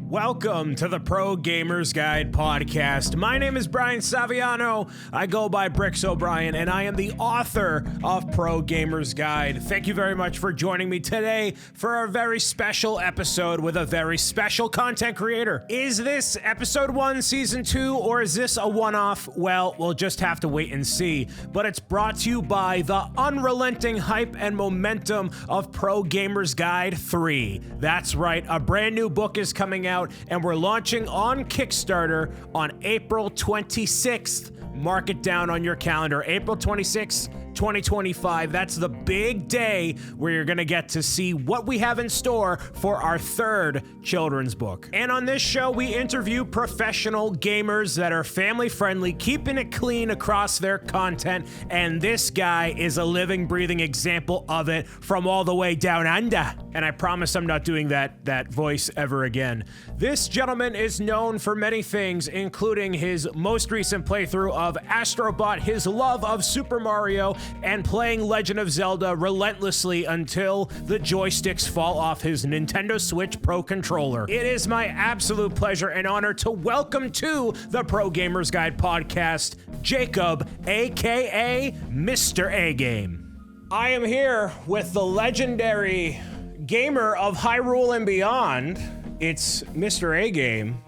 Welcome to the Pro Gamers Guide podcast. My name is Brian Saviano. I go by Bricks O'Brien, and I am the author of Pro Gamers Guide. Thank you very much for joining me today for a very special episode with a very special content creator. Is this episode 1, season 2, or is this a one-off? Well, we'll just have to wait and see. But it's brought to you by the unrelenting hype and momentum of Pro Gamers Guide 3. That's right, a brand new book is coming out, and we're launching on Kickstarter on April 26th. Mark it down on your calendar. April 26th, 2025. That's the big day where you're going to get to see what we have in store for our third children's book. And on this show, we interview professional gamers that are family friendly, keeping it clean across their content. And this guy is a living, breathing example of it from all the way down under. And I promise I'm not doing that voice ever again. This gentleman is known for many things, including his most recent playthrough of Astro Bot, his love of Super Mario, and playing Legend of Zelda relentlessly until the joysticks fall off his Nintendo Switch Pro Controller. It is my absolute pleasure and honor to welcome to the Pro Gamers Guide podcast, Jacob, aka Mr. A-Game. I am here with the legendary gamer of Hyrule and beyond. It's Mr. A-Game.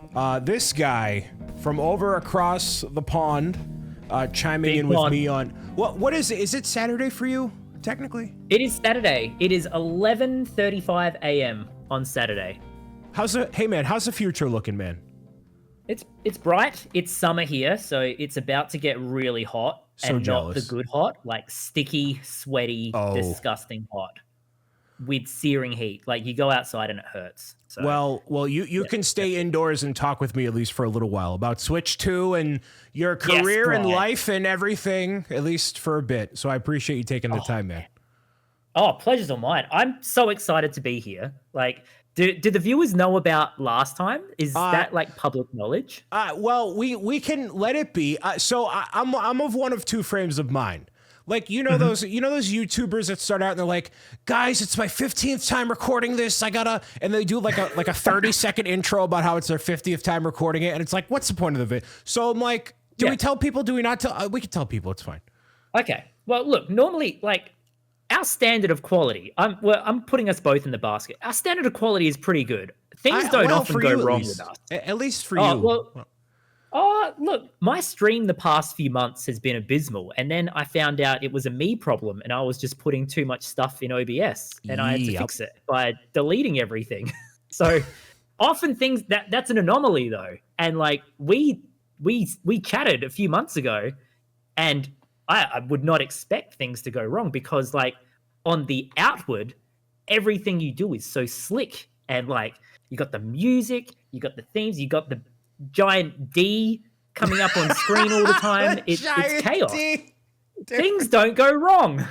This guy from over across the pond, chiming in with me on what is it? Is it Saturday for you technically? It is Saturday. It is 11:35 a.m. on Saturday. How's the future looking, man? It's bright. It's summer here, so it's about to get really hot. So and jealous. Not the good hot, like sticky, sweaty, disgusting hot with searing heat. Like you go outside and it hurts. So, well, you can stay indoors and talk with me at least for a little while about Switch 2 and your career and life and everything, at least for a bit. So I appreciate you taking the time, man. Oh, pleasure's all mine. I'm so excited to be here. Like, do the viewers know about last time? Is that like public knowledge? Well, we can let it be. I'm of one of two frames of mind. Like, those YouTubers that start out and they're like, guys, it's my 15th time recording this. And they do like a 30-second intro about how it's their 50th time recording it. And it's like, what's the point of the video? So I'm like, do we tell people? Do we not tell? We can tell people. It's fine. Okay. Well, look, normally, like, our standard of quality, I'm putting us both in the basket. Our standard of quality is pretty good. Things don't often go wrong with us. At least for you. Look, my stream the past few months has been abysmal. And then I found out it was a me problem and I was just putting too much stuff in OBS and I had to fix it by deleting everything. So often that's an anomaly though. And like we chatted a few months ago and I would not expect things to go wrong because like on the outward, everything you do is so slick and like you got the music, you got the themes, you got the giant D coming up on screen all the time. It's chaos. Things don't go wrong.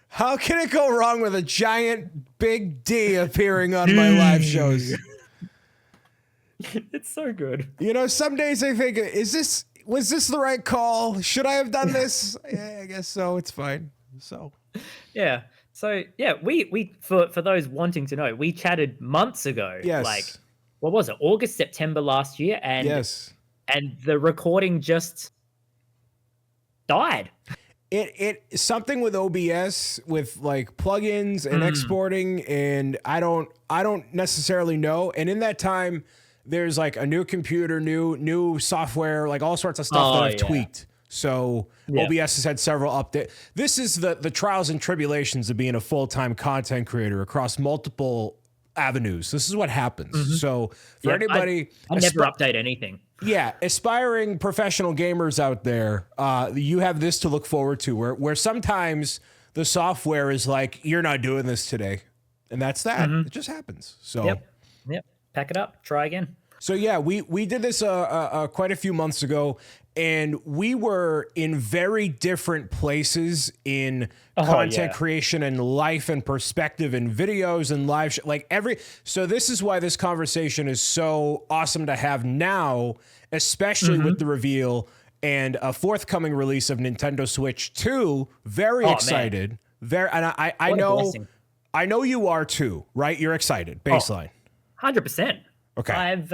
How can it go wrong with a giant big D appearing on my live shows? It's so good. Some days I think, was this the right call? Should I have done this? Yeah, I guess so. It's fine. So yeah. So yeah, we for those wanting to know, we chatted months ago. Yes. Like, what was it? August, September last year, and and the recording just died. It something with OBS with like plugins and exporting, and I don't necessarily know. And in that time, there's like a new computer, new software, like all sorts of stuff that I've tweaked. So OBS has had several updates. This is the trials and tribulations of being a full-time content creator across multiple avenues. This is what happens. So for anybody, I never update anything. Yeah, aspiring professional gamers out there, you have this to look forward to where sometimes the software is like, you're not doing this today. And that's that. It just happens. So Yep. Pack it up. Try again. So yeah, we did this quite a few months ago, and we were in very different places in content creation and life and perspective and videos and live so this is why this conversation is so awesome to have now, especially with the reveal and a forthcoming release of Nintendo Switch 2. Very excited. And I know you are too, right? You're excited. Baseline. 100%. Okay. I've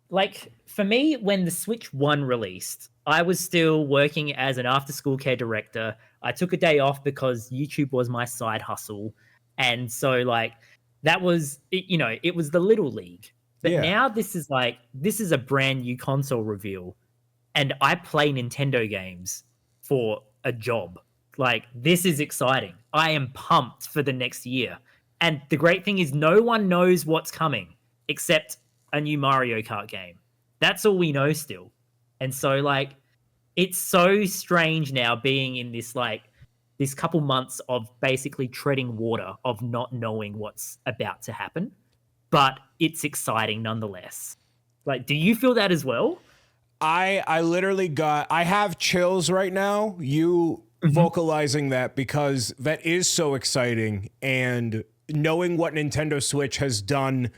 like for me, when the Switch 1 released, I was still working as an after-school care director. I took a day off because YouTube was my side hustle. And so like that was it was the little league. But Yeah. now this is a brand new console reveal and I play Nintendo games for a job. Like, this is exciting. I am pumped for the next year. And the great thing is, no one knows what's coming except a new Mario Kart game. That's all we know still. And so, like, it's so strange now being in this couple months of basically treading water, of not knowing what's about to happen. But it's exciting nonetheless. Like, do you feel that as well? I literally I have chills right now, you vocalizing that, because that is so exciting. And knowing what Nintendo Switch has done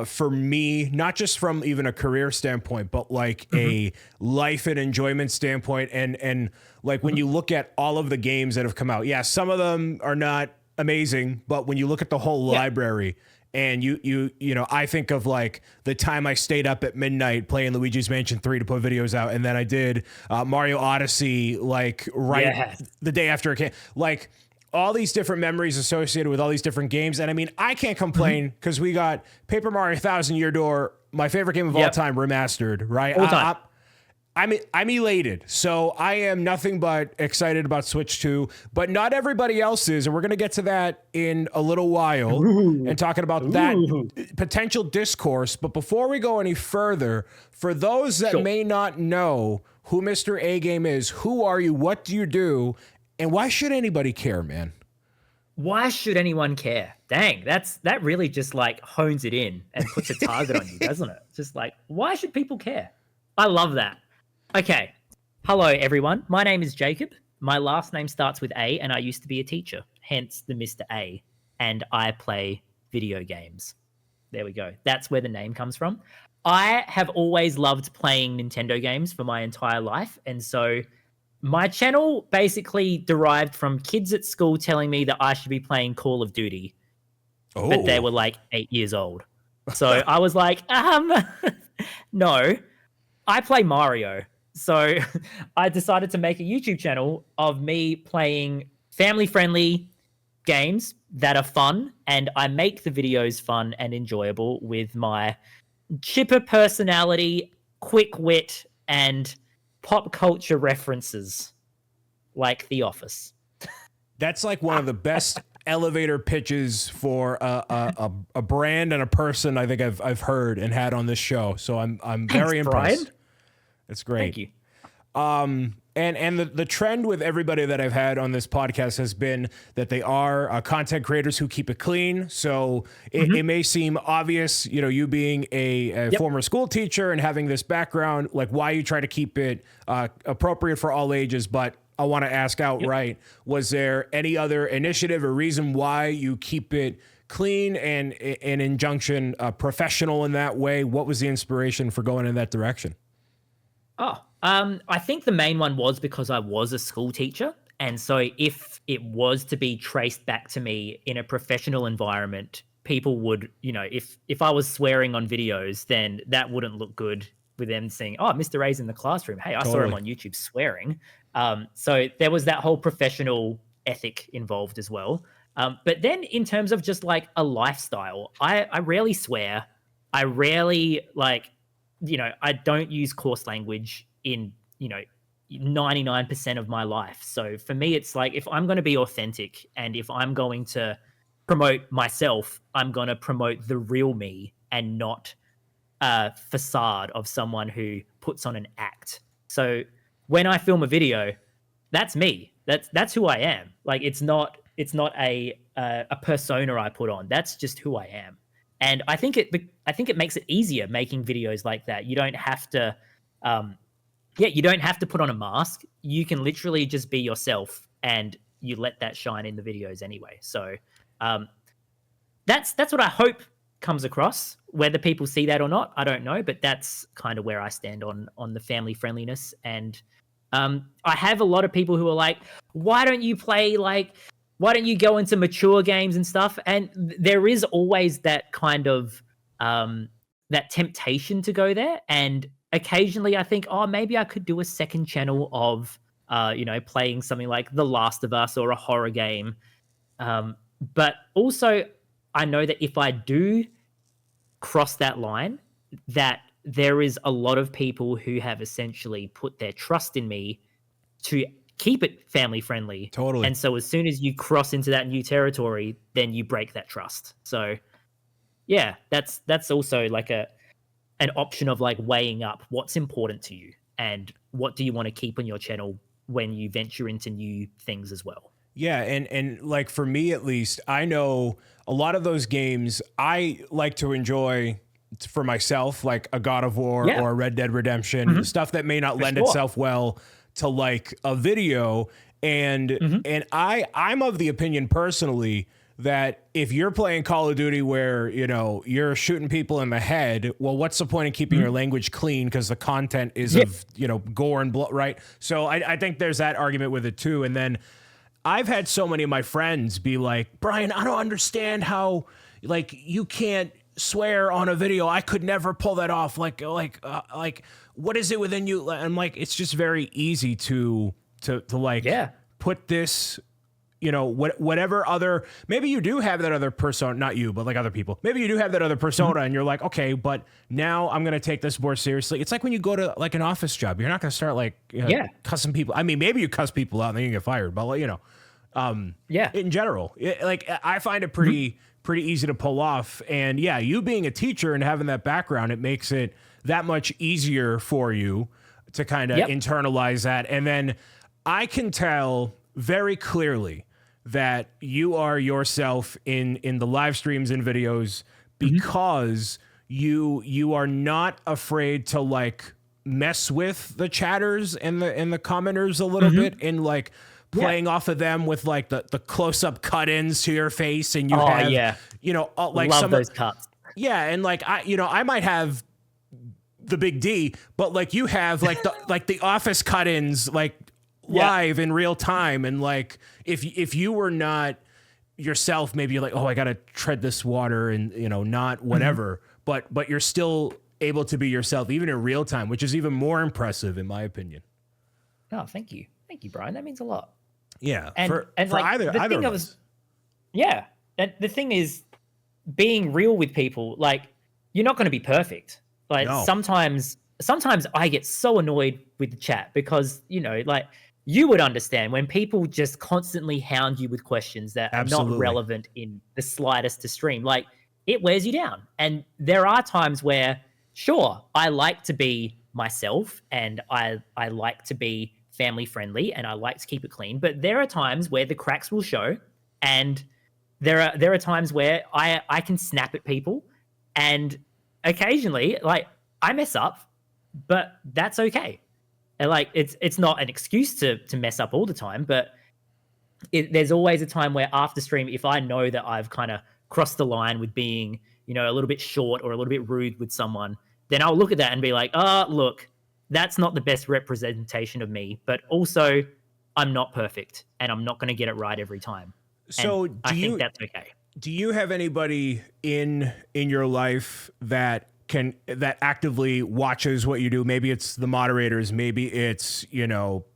for me, not just from even a career standpoint, but like a life and enjoyment standpoint. And like when you look at all of the games that have come out, yeah, some of them are not amazing, but when you look at the whole library, and you know, I think of like the time I stayed up at midnight playing Luigi's Mansion 3 to put videos out, and then I did Mario Odyssey like the day after it came. Like all these different memories associated with all these different games. And I mean, I can't complain because we got Paper Mario Thousand Year Door, my favorite game of all time, remastered, right? All time. I'm elated. So I am nothing but excited about Switch 2, but not everybody else is. And we're going to get to that in a little while and talking about that potential discourse. But before we go any further, for those that may not know who Mr. A Game is, who are you? What do you do? And why should anybody care, man? Why should anyone care? Dang, that really just like hones it in and puts a target on you, doesn't it? Just like, why should people care? I love that. Okay. Hello, everyone. My name is Jacob. My last name starts with A, and I used to be a teacher, hence the Mr. A. And I play video games. There we go. That's where the name comes from. I have always loved playing Nintendo games for my entire life. And so my channel basically derived from kids at school telling me that I should be playing Call of Duty. Oh. But they were like 8 years old. So I was like, no, I play Mario. So I decided to make a YouTube channel of me playing family-friendly games that are fun, and I make the videos fun and enjoyable with my chipper personality, quick wit, and pop culture references like The Office. That's like one of the best elevator pitches for a brand and a person I think I've heard and had on this show. So I'm very impressed. Brian? It's great. Thank you. And the trend with everybody that I've had on this podcast has been that they are content creators who keep it clean. So it may seem obvious, you know, you being a former school teacher and having this background, like why you try to keep it appropriate for all ages. But I want to ask outright, was there any other initiative or reason why you keep it clean and an injunction professional in that way? What was the inspiration for going in that direction? I think the main one was because I was a school teacher. And so if it was to be traced back to me in a professional environment, people would, you know, if I was swearing on videos, then that wouldn't look good with them saying, oh, Mr. A's in the classroom. Hey, I saw him on YouTube swearing. So there was that whole professional ethic involved as well. But then in terms of just like a lifestyle, I rarely swear. I rarely I don't use coarse language in, 99% of my life. So for me, it's like, if I'm going to be authentic and if I'm going to promote myself, I'm going to promote the real me and not a facade of someone who puts on an act. So when I film a video, that's me. That's who I am. Like, it's not a persona I put on. That's just who I am. And I think it makes it easier making videos like that. You don't have to, you don't have to put on a mask. You can literally just be yourself, and you let that shine in the videos anyway. So that's what I hope comes across. Whether people see that or not, I don't know. But that's kind of where I stand on the family friendliness. And I have a lot of people who are like, why don't you go into mature games and stuff? And there is always that kind of that temptation to go there. And occasionally I think, oh, maybe I could do a second channel of, playing something like The Last of Us or a horror game. But also, I know that if I do cross that line, that there is a lot of people who have essentially put their trust in me to keep it family friendly. Totally. And so as soon as you cross into that new territory, then you break that trust. So yeah, that's also like an option of like weighing up what's important to you and what do you want to keep on your channel when you venture into new things as well. Yeah, and like for me at least, I know a lot of those games I like to enjoy for myself, like a God of War or a Red Dead Redemption, stuff that may not lend itself well to like a video. And I'm of the opinion personally that if you're playing Call of Duty where, you're shooting people in the head, well, what's the point of keeping your language clean? Because the content is of, gore and blood, right? So I think there's that argument with it too. And then I've had so many of my friends be like, Brian, I don't understand how, like, you can't swear on a video. I could never pull that off. Like, what is it within you? I'm like, it's just very easy to put this, whatever other, maybe you do have that other persona, not you, but like other people. Maybe you do have that other persona and you're like, okay, but now I'm going to take this more seriously. It's like when you go to like an office job, you're not going to start like, cussing people. I mean, maybe you cuss people out and then you get fired, but in general, I find it pretty easy to pull off. And yeah, you being a teacher and having that background, it makes it that much easier for you to kind of internalize that. And then I can tell very clearly that you are yourself in the live streams and videos because you are not afraid to like mess with the chatters and the commenters a little bit and like playing off of them with like the close-up cut-ins to your face, and you have like love some those cuts. Yeah, and like I might have the big D, but like you have like the office cut-ins like live in real time, and like if you were not yourself, maybe you're like, oh, I gotta tread this water and not whatever, but you're still able to be yourself even in real time, which is even more impressive in my opinion. Oh, thank you, Brian. That means a lot. Yeah, and for like either of us. Yeah, and the thing is, being real with people, like you're not going to be perfect. Like sometimes I get so annoyed with the chat because like you would understand when people just constantly hound you with questions that are not relevant in the slightest to stream. Like it wears you down. And there are times where, sure, I like to be myself and I like to be family friendly and I like to keep it clean. But there are times where the cracks will show, and there are times where I can snap at people, and occasionally like I mess up, but that's okay. And like it's not an excuse to mess up all the time, but there's always a time where after stream, if I know that I've kind of crossed the line with being, a little bit short or a little bit rude with someone, then I'll look at that and be like, look, that's not the best representation of me, but also I'm not perfect and I'm not going to get it right every time. So I think that's okay. Do you have anybody in your life that actively watches what you do? Maybe it's the moderators, maybe it's,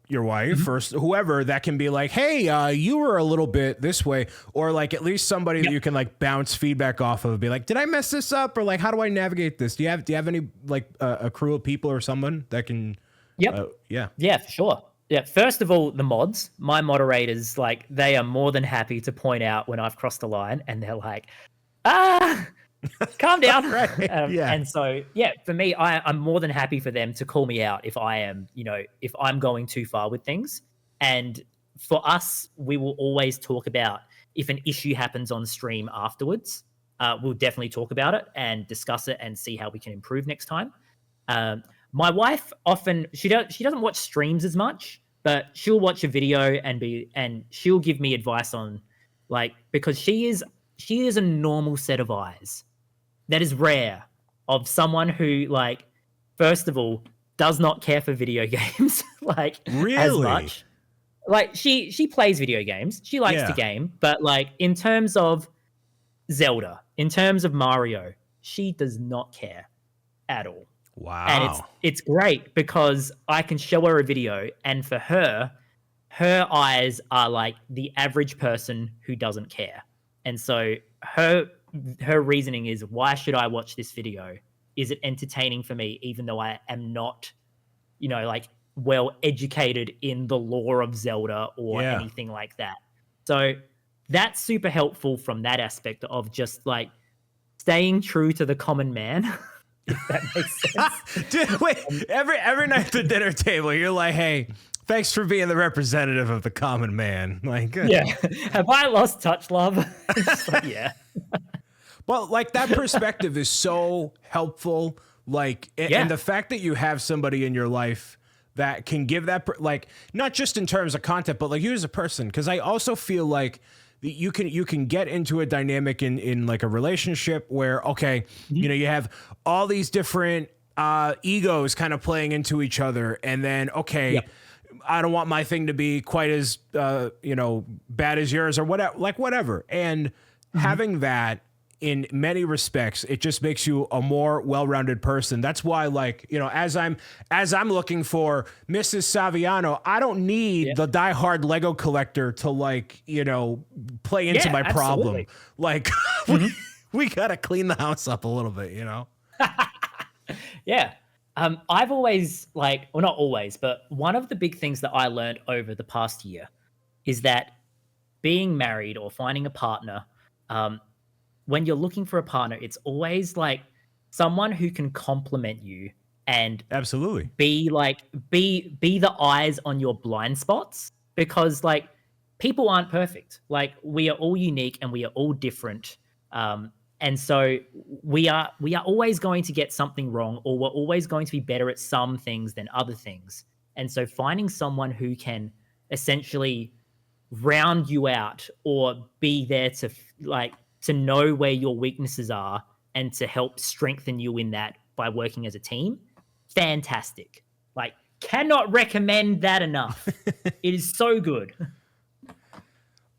your wife or whoever that can be like, hey, you were a little bit this way, or like at least somebody that you can like bounce feedback off of, be like, did I mess this up? Or like, how do I navigate this? Do you have any like a crew of people or someone that can? Yeah, for sure. Yeah. First of all, the mods, my moderators, like they are more than happy to point out when I've crossed the line, and they're like, calm down. Right. And so, for me, I'm more than happy for them to call me out if I am, if I'm going too far with things. And for us, we will always talk about if an issue happens on stream afterwards, we'll definitely talk about it and discuss it and see how we can improve next time. My wife often, she doesn't watch streams as much, but she'll watch a video and she'll give me advice on like, because she is a normal set of eyes. That is rare of someone who, like, first of all, does not care for video games, like, as much. Like, she plays video games. She likes to game. But, like, in terms of Zelda, in terms of Mario, she does not care. at all. Wow. And it's great because I can show her a video, and for her eyes are like the average person who doesn't care. And so her reasoning is, why should I watch this video? Is it entertaining for me, even though I am not, like well educated in the lore of Zelda or anything like that? So that's super helpful from that aspect of just like staying true to the common man. If that makes sense. Dude, wait, every night at the dinner table, you're like, hey, thanks for being the representative of the common man. Like, yeah. Have I lost touch, love? Like, yeah. Well, like that perspective is so helpful. Like, and the fact that you have somebody in your life that can give that, like, not just in terms of content, but like you as a person. Because I also feel like you can get into a dynamic in like a relationship where, okay, you have all these different egos kind of playing into each other, and then I don't want my thing to be quite as bad as yours or whatever. And having that, in many respects, it just makes you a more well-rounded person. That's why, like, as I'm looking for Mrs. Saviano, I don't need the diehard Lego collector to play into my problem. Like, we gotta clean the house up a little bit, Yeah. I've always not always, but one of the big things that I learned over the past year is that being married or finding a partner, when you're looking for a partner, it's always like someone who can complement you and absolutely be the eyes on your blind spots, because like people aren't perfect. Like, we are all unique and we are all different. And so we are always going to get something wrong, or we're always going to be better at some things than other things. And so finding someone who can essentially round you out or be there to know where your weaknesses are and to help strengthen you in that by working as a team, fantastic. Like, cannot recommend that enough. It is so good.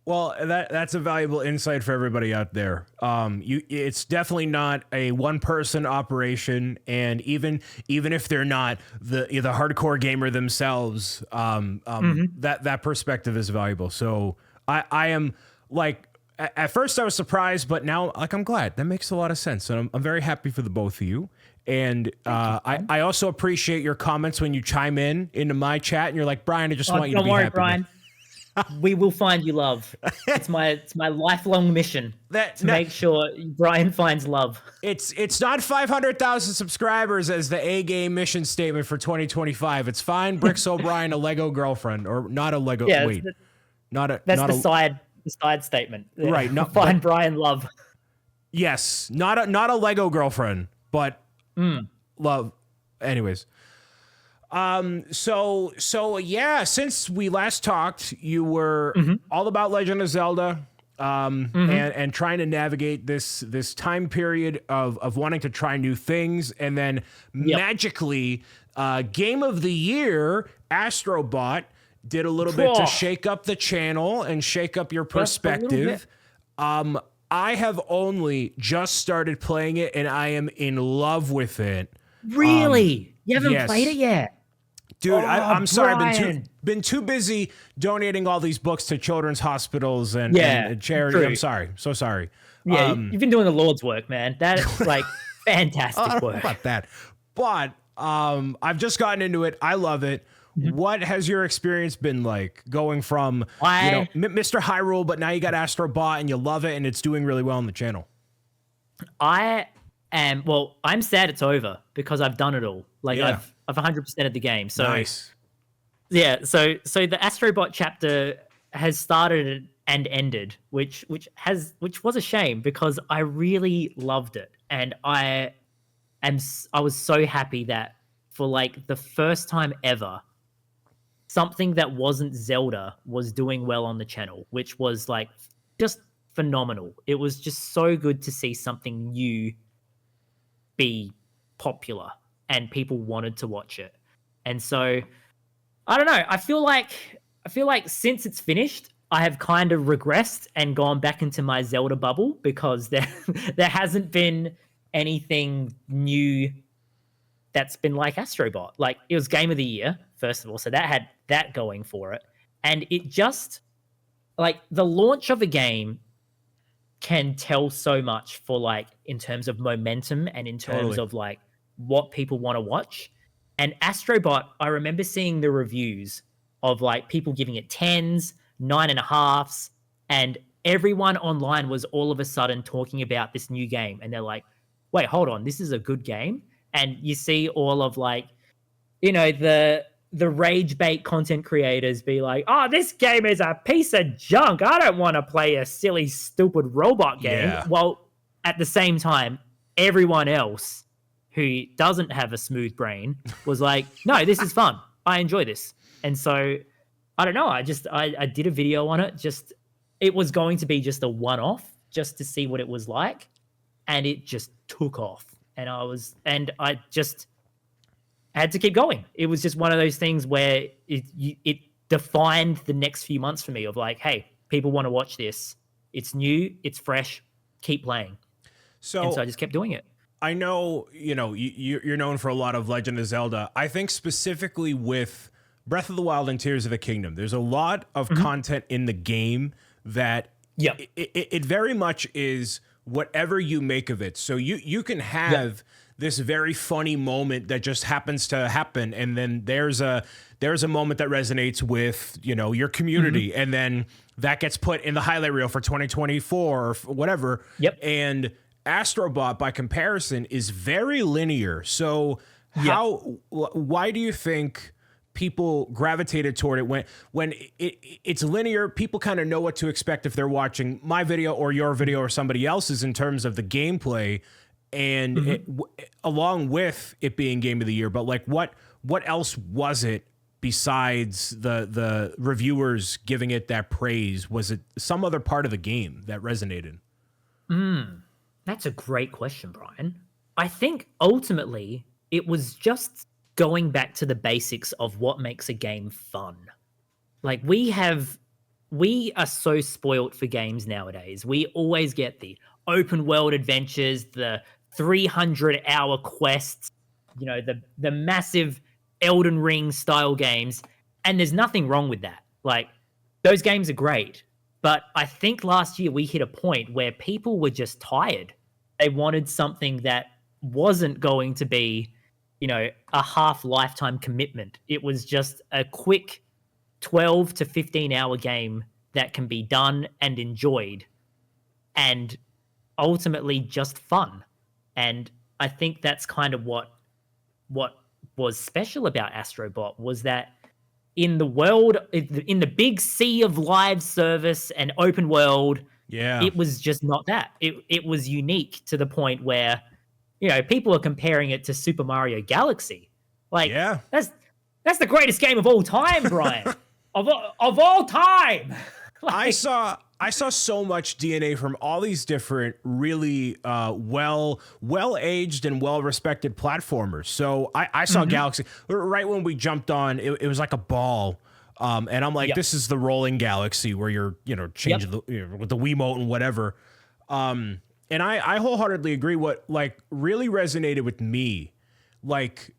Well, that's a valuable insight for everybody out there. It's definitely not a one-person operation, and even if they're not the hardcore gamer themselves, that perspective is valuable. So I am like, at first I was surprised, but now I'm glad. That makes a lot of sense, and I'm very happy for the both of you. And I also appreciate your comments when you chime into my chat and you're like, Brian, I just want you to be happy. Don't worry, Brian. We will find you love. It's my lifelong mission to make sure Brian finds love. It's not 500,000 subscribers as the A game mission statement for 2025. It's fine. Bricks O'Brien, a Lego girlfriend, or not a Lego. Yeah, wait, that's the side statement. Yeah. Right. Not find Brian love. Yes, not a Lego girlfriend, but love. Anyways. So yeah, since we last talked, you were all about Legend of Zelda, and trying to navigate this time period of wanting to try new things. And then magically, Game of the Year, Astrobot did a little bit to shake up the channel and shake up your perspective. I have only just started playing it and I am in love with it. Really? You haven't played it yet? Dude, I'm sorry. I've been too busy donating all these books to children's hospitals and charity. True. I'm sorry. So sorry. Yeah, you've been doing the Lord's work, man. That's like fantastic work. About that. But I've just gotten into it. I love it. What has your experience been like going from Mr. Hyrule, but now you got Astrobot and you love it and it's doing really well on the channel? I'm sad it's over because I've done it all. Like I've 100% of the game. So nice. Yeah, so the Astrobot chapter has started and ended, which was a shame because I really loved it, and I was so happy that for like the first time ever, something that wasn't Zelda was doing well on the channel, which was like just phenomenal. It was just so good to see something new be popular and people wanted to watch it. And so I don't know, I feel like since it's finished, I have kind of regressed and gone back into my Zelda bubble because there hasn't been anything new that's been like Astrobot. Like, it was Game of the Year, first of all, so that had that going for it. And it just, like, the launch of a game can tell so much for, like, in terms of momentum and in terms of, like, what people want to watch. And Astrobot, I remember seeing the reviews of, like, people giving it 10s, 9.5s, and everyone online was all of a sudden talking about this new game. And they're like, wait, hold on, this is a good game? And you see all of, like, you know, the rage bait content creators be like, oh, this game is a piece of junk. I don't want to play a silly, stupid robot game. Yeah. Well, at the same time, everyone else who doesn't have a smooth brain was like, no, this is fun. I enjoy this. And so, I don't know. I did a video on it. It was going to be just a one-off just to see what it was like. And it just took off. And I just had to keep going. It was just one of those things where it defined the next few months for me of like, hey, people want to watch this. It's new, it's fresh, keep playing. And so I just kept doing it. I know, you're known for a lot of Legend of Zelda. I think specifically with Breath of the Wild and Tears of the Kingdom, there's a lot of content in the game that it very much is whatever you make of it. So you can have this very funny moment that just happens to happen, and then there's a moment that resonates with your community, and then that gets put in the highlight reel for 2024 or whatever. And Astrobot, by comparison, is very linear. So why do you think people gravitated toward it when it's linear? People kind of know what to expect if they're watching my video or your video or somebody else's in terms of the gameplay, and along with it being Game of the Year. But like, what else was it besides the reviewers giving it that praise? Was it some other part of the game that resonated? That's a great question, Brian. I think ultimately it was just going back to the basics of what makes a game fun. Like, we are so spoilt for games nowadays. We always get the open world adventures, the 300-hour quests, the massive Elden Ring style games. And there's nothing wrong with that. Like, those games are great. But I think last year we hit a point where people were just tired. They wanted something that wasn't going to be, a half lifetime commitment. It was just a quick 12 to 15 hour game that can be done and enjoyed, and ultimately just fun. And I think that's kind of what was special about Astrobot, was that in the world, in the big sea of live service and open world, it was just not that. It was unique to the point where, people are comparing it to Super Mario Galaxy. Like, that's the greatest game of all time, Brian. of all time. Like, I saw so much DNA from all these different really well-aged and well-respected platformers. So I saw Galaxy right when we jumped on. It was like a ball. And I'm like, this is the rolling Galaxy where you're, changing with the Wiimote and whatever. And I wholeheartedly agree. What like really resonated with me, like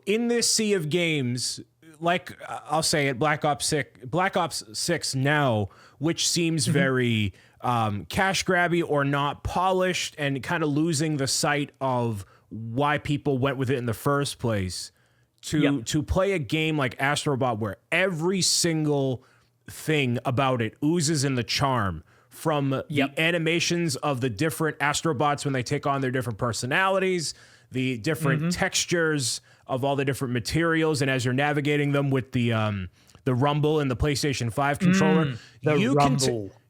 in this sea of games, like I'll say it, Black Ops 6 now, which seems very cash grabby or not polished, and kind of losing the sight of why people went with it in the first place. To play a game like Astrobot, where every single thing about it oozes in the charm, from the animations of the different Astrobots when they take on their different personalities, the different textures of all the different materials, and as you're navigating them with the rumble and the PlayStation 5 controller,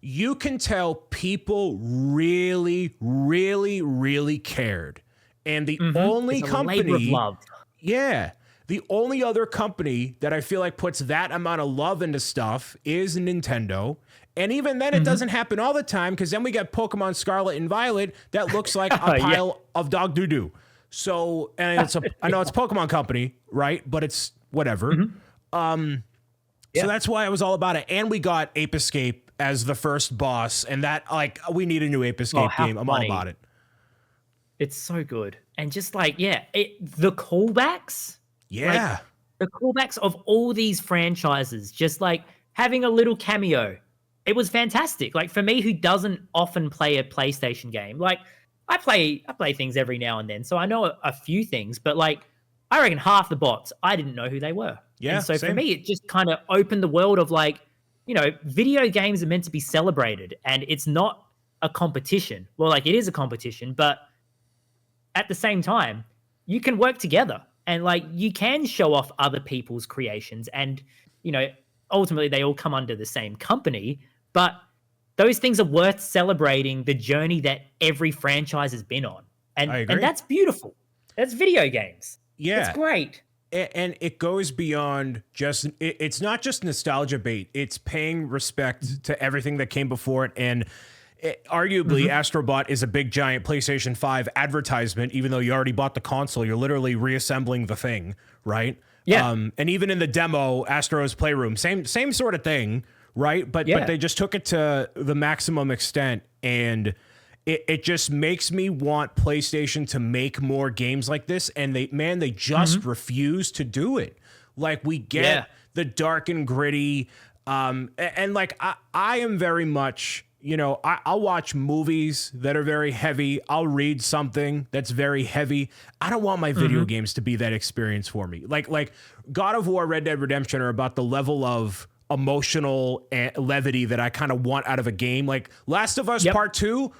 you can tell people really, really, really cared. And the only company, labor of love. The only other company that I feel like puts that amount of love into stuff is Nintendo. And even then, it doesn't happen all the time, because then we get Pokemon Scarlet and Violet that looks like a pile of dog doo-doo. So, and I know it's a Pokemon company, right? But it's whatever. So that's why I was all about it. And we got Ape Escape as the first boss, and that, like, we need a new Ape Escape game. I'm all about it. It's so good. And just like, the callbacks, like Yeah. the callbacks of all these franchises, just like having a little cameo. It was fantastic. Like for me, who doesn't often play a PlayStation game, like I play things every now and then, so I know a few things, but like I reckon half the bots I didn't know who they were. Yeah, And so for same. me, it just kind of opened the world of like, video games are meant to be celebrated, and it's not a competition. Well, like it is a competition, but at the same time, you can work together and like you can show off other people's creations, and you know ultimately they all come under the same company, but those things are worth celebrating the journey that every franchise has been on. And I agree. and that's beautiful. That's video games. Yeah. It's great. And it goes beyond just, it's not just nostalgia bait. It's paying respect to everything that came before it. And arguably, Astrobot is a big, giant PlayStation 5 advertisement. Even though you already bought the console, you're literally reassembling the thing, right? Yeah. And even in the demo, Astro's Playroom, same sort of thing, right? But they just took it to the maximum extent, and it just makes me want PlayStation to make more games like this, and they just refuse to do it. Like we get the dark and gritty, and like I am very much, I'll watch movies that are very heavy. I'll read something that's very heavy. I don't want my video games to be that experience for me. Like God of War, Red Dead Redemption are about the level of emotional levity that I kind of want out of a game. Like Last of Us Part 2,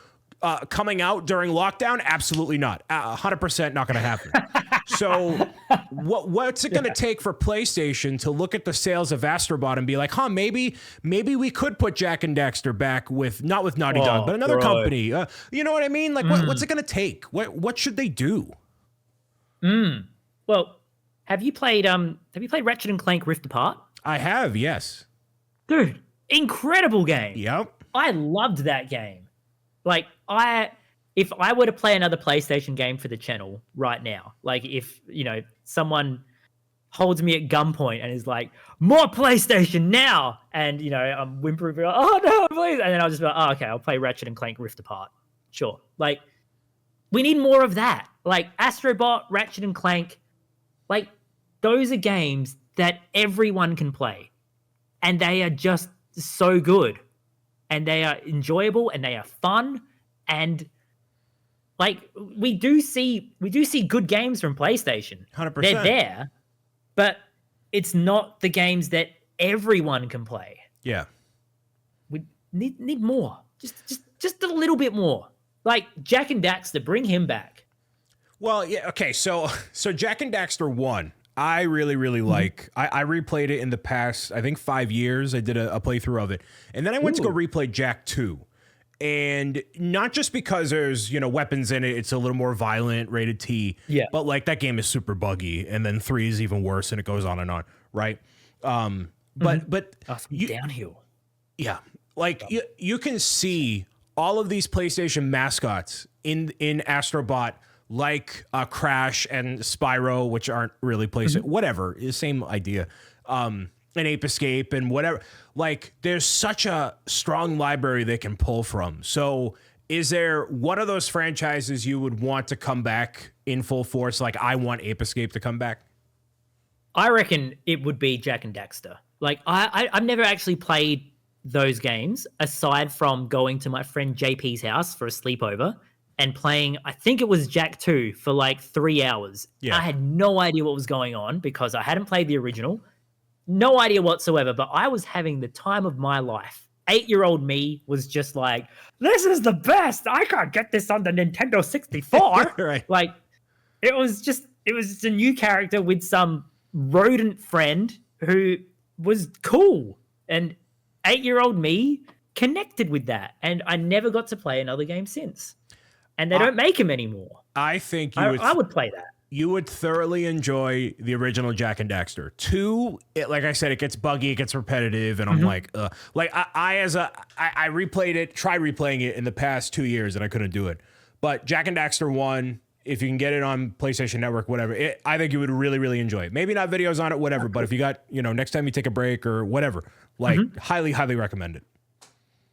coming out during lockdown, absolutely not. 100% not going to happen. So what's it going to take for PlayStation to look at the sales of Astrobot and be like, maybe we could put Jak and Daxter back not with Naughty Dog, but another company. You know what I mean? Like, what's it going to take? What should they do? Well, have you played Ratchet and Clank Rift Apart? I have, yes. Dude, incredible game. Yep. I loved that game. Like, if I were to play another PlayStation game for the channel right now, like if, someone holds me at gunpoint and is like, more PlayStation now, and, I'm whimpering, oh no, please, and then I'll just be like, oh, okay, I'll play Ratchet and Clank Rift Apart. Sure. Like, we need more of that. Like, Astrobot, Ratchet and Clank, like, those are games that everyone can play, and they are just so good. And they are enjoyable, and they are fun, and like we do see good games from PlayStation. 100%. They're there, but it's not the games that everyone can play. Yeah, We need more, just a little bit more. Like Jak and Daxter, bring him back. Well, yeah, okay. So Jak and Daxter 1. I really, really like. I replayed it in the past, I think 5 years. I did a playthrough of it. And then I went to go replay Jak 2. And not just because there's, weapons in it, it's a little more violent, rated T. Yeah. But like that game is super buggy. And then 3 is even worse, and it goes on, right? But Downhill. Yeah. Like you can see all of these PlayStation mascots in Astrobot, like Crash and Spyro, which aren't really PlayStation, whatever, same idea. And Ape Escape and whatever. Like, there's such a strong library they can pull from. So is there one of those franchises you would want to come back in full force? Like, I want Ape Escape to come back? I reckon it would be Jak and Daxter. Like, I've never actually played those games aside from going to my friend JP's house for a sleepover and playing, I think it was Jak 2 for like 3 hours. Yeah. I had no idea what was going on because I hadn't played the original. No idea whatsoever, but I was having the time of my life. 8-year-old me was just like, this is the best. I can't get this on the Nintendo 64. Right. Like, it was just a new character with some rodent friend who was cool. And 8-year-old me connected with that. And I never got to play another game since. And they don't make them anymore. I think I would play that. You would thoroughly enjoy the original Jak and Daxter. 2, like I said, it gets buggy, it gets repetitive, and I'm like, ugh. Like I replayed it, tried replaying it in the past 2 years, and I couldn't do it. But Jak and Daxter 1, if you can get it on PlayStation Network, whatever, I think you would really, really enjoy it. Maybe not videos on it, whatever, but if you got, next time you take a break or whatever, like highly, highly recommend it.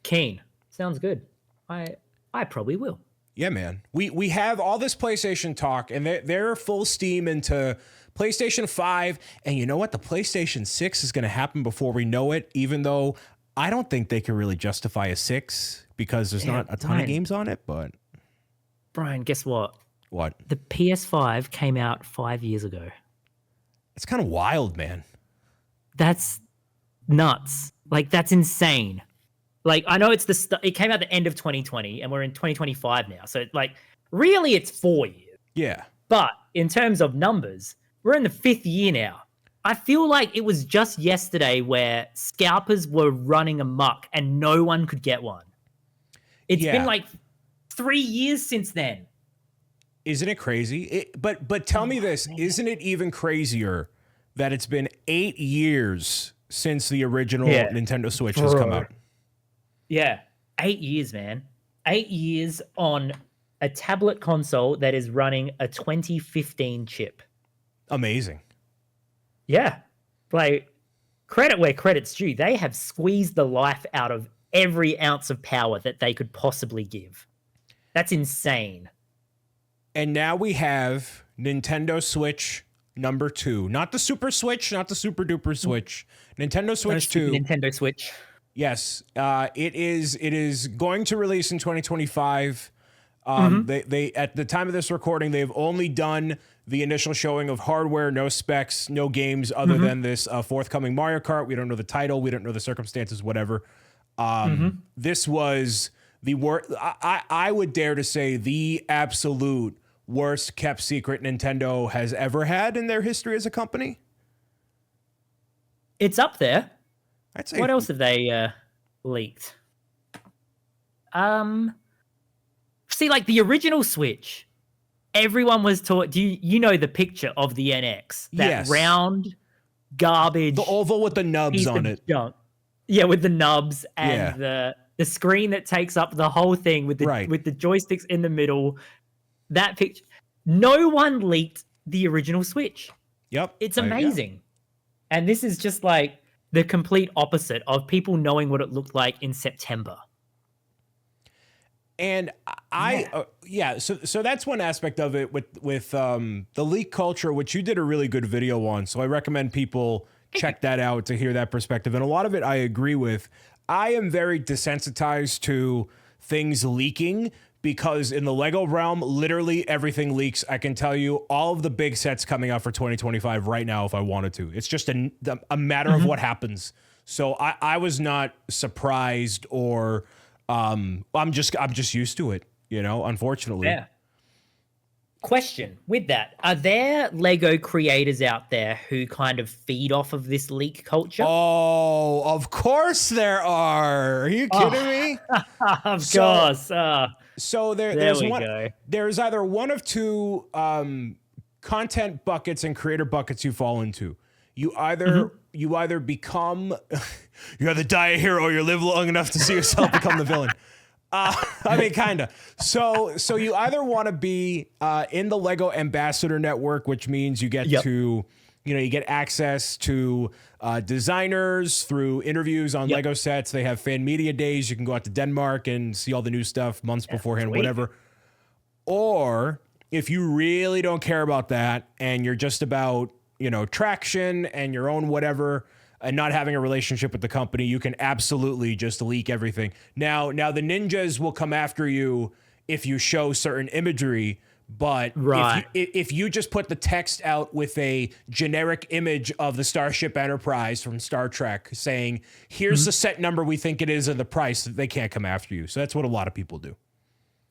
Keen. Sounds good. I probably will. Yeah, man. We have all this PlayStation talk, and they're full steam into PlayStation 5. And you know what? The PlayStation 6 is going to happen before we know it, even though I don't think they can really justify a 6 because there's not a ton of games on it. But Brian, guess what? What? The PS5 came out 5 years ago. It's kind of wild, man. That's nuts. Like, that's insane. Like, I know it came out the end of 2020 and we're in 2025 now. So like really it's 4 years. Yeah. But in terms of numbers, we're in the 5th year now. I feel like it was just yesterday where scalpers were running amok and no one could get one. It's been like 3 years since then. Isn't it crazy? But tell me this, isn't it even crazier that it's been 8 years since the original Nintendo Switch has come out? Yeah, 8 years, man. 8 years on a tablet console that is running a 2015 chip. Amazing. Yeah. Like, credit where credit's due. They have squeezed the life out of every ounce of power that they could possibly give. That's insane. And now we have Nintendo Switch number 2. Not the Super Switch, not the Super Duper Switch. Nintendo Switch 2. Nintendo Switch. Yes, it is going to release in 2025. They at the time of this recording, they've only done the initial showing of hardware, no specs, no games other than this forthcoming Mario Kart. We don't know the title, we don't know the circumstances, whatever. This was the worst. I would dare to say the absolute worst kept secret Nintendo has ever had in their history as a company. It's up there. I'd say. What else have they leaked? See, like the original Switch, everyone was taught. Do you know the picture of the NX? That round garbage, the oval with the nubs on it. Junk. Yeah, with the nubs and the screen that takes up the whole thing with the with the joysticks in the middle. That picture. No one leaked the original Switch. Yep, it's amazing, and this is just like the complete opposite of people knowing what it looked like in September. And so that's one aspect of it with the leak culture, which you did a really good video on. So I recommend people check that out to hear that perspective. And a lot of it I agree with. I am very desensitized to things leaking because in the Lego realm, literally everything leaks. I can tell you all of the big sets coming out for 2025 right now if I wanted to. It's just a matter of what happens. So I was not surprised or I'm just used to it, you know, unfortunately. Yeah. Question with that. Are there Lego creators out there who kind of feed off of this leak culture? Oh, of course there are. Are you kidding me? Of course. So there's either one of two content buckets and creator buckets you fall into. You either become you're the die a hero or you live long enough to see yourself become the villain. I mean, kind of. So you either want to be in the Lego Ambassador Network, which means you get to, you get access to designers through interviews on Lego sets. They have fan media days. You can go out to Denmark and see all the new stuff months beforehand, whatever. Or if you really don't care about that and you're just about, traction and your own whatever, and not having a relationship with the company, you can absolutely just leak everything. Now the ninjas will come after you if you show certain imagery, but if you just put the text out with a generic image of the Starship Enterprise from Star Trek saying, here's the set number we think it is and the price, they can't come after you. So that's what a lot of people do.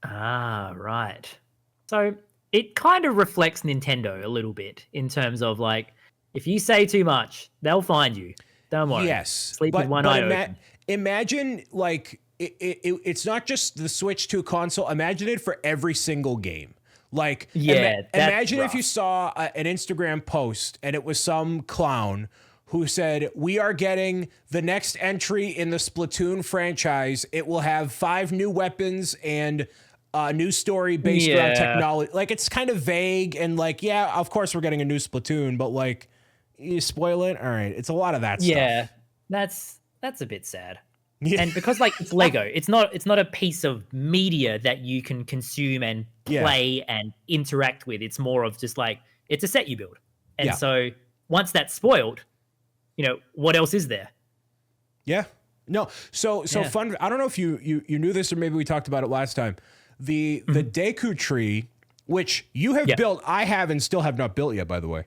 Ah, right. So it kind of reflects Nintendo a little bit in terms of like, if you say too much, they'll find you. Don't worry. Yes. Sleep with one eye open. Imagine like it's not just the Switch 2 console. Imagine it for every single game. Like, imagine if you saw an Instagram post and it was some clown who said, we are getting the next entry in the Splatoon franchise. It will have 5 new weapons and a new story based around technology. Like, it's kind of vague and like, of course we're getting a new Splatoon, but like, you spoil it. All right. It's a lot of that stuff. Yeah, that's a bit sad. Yeah. And because like it's Lego, it's not a piece of media that you can consume and play and interact with. It's more of just like it's a set you build. And so once that's spoiled, what else is there? Yeah. No. So fun. I don't know if you knew this or maybe we talked about it last time. The Deku tree, which you have built, I have and still have not built yet, by the way.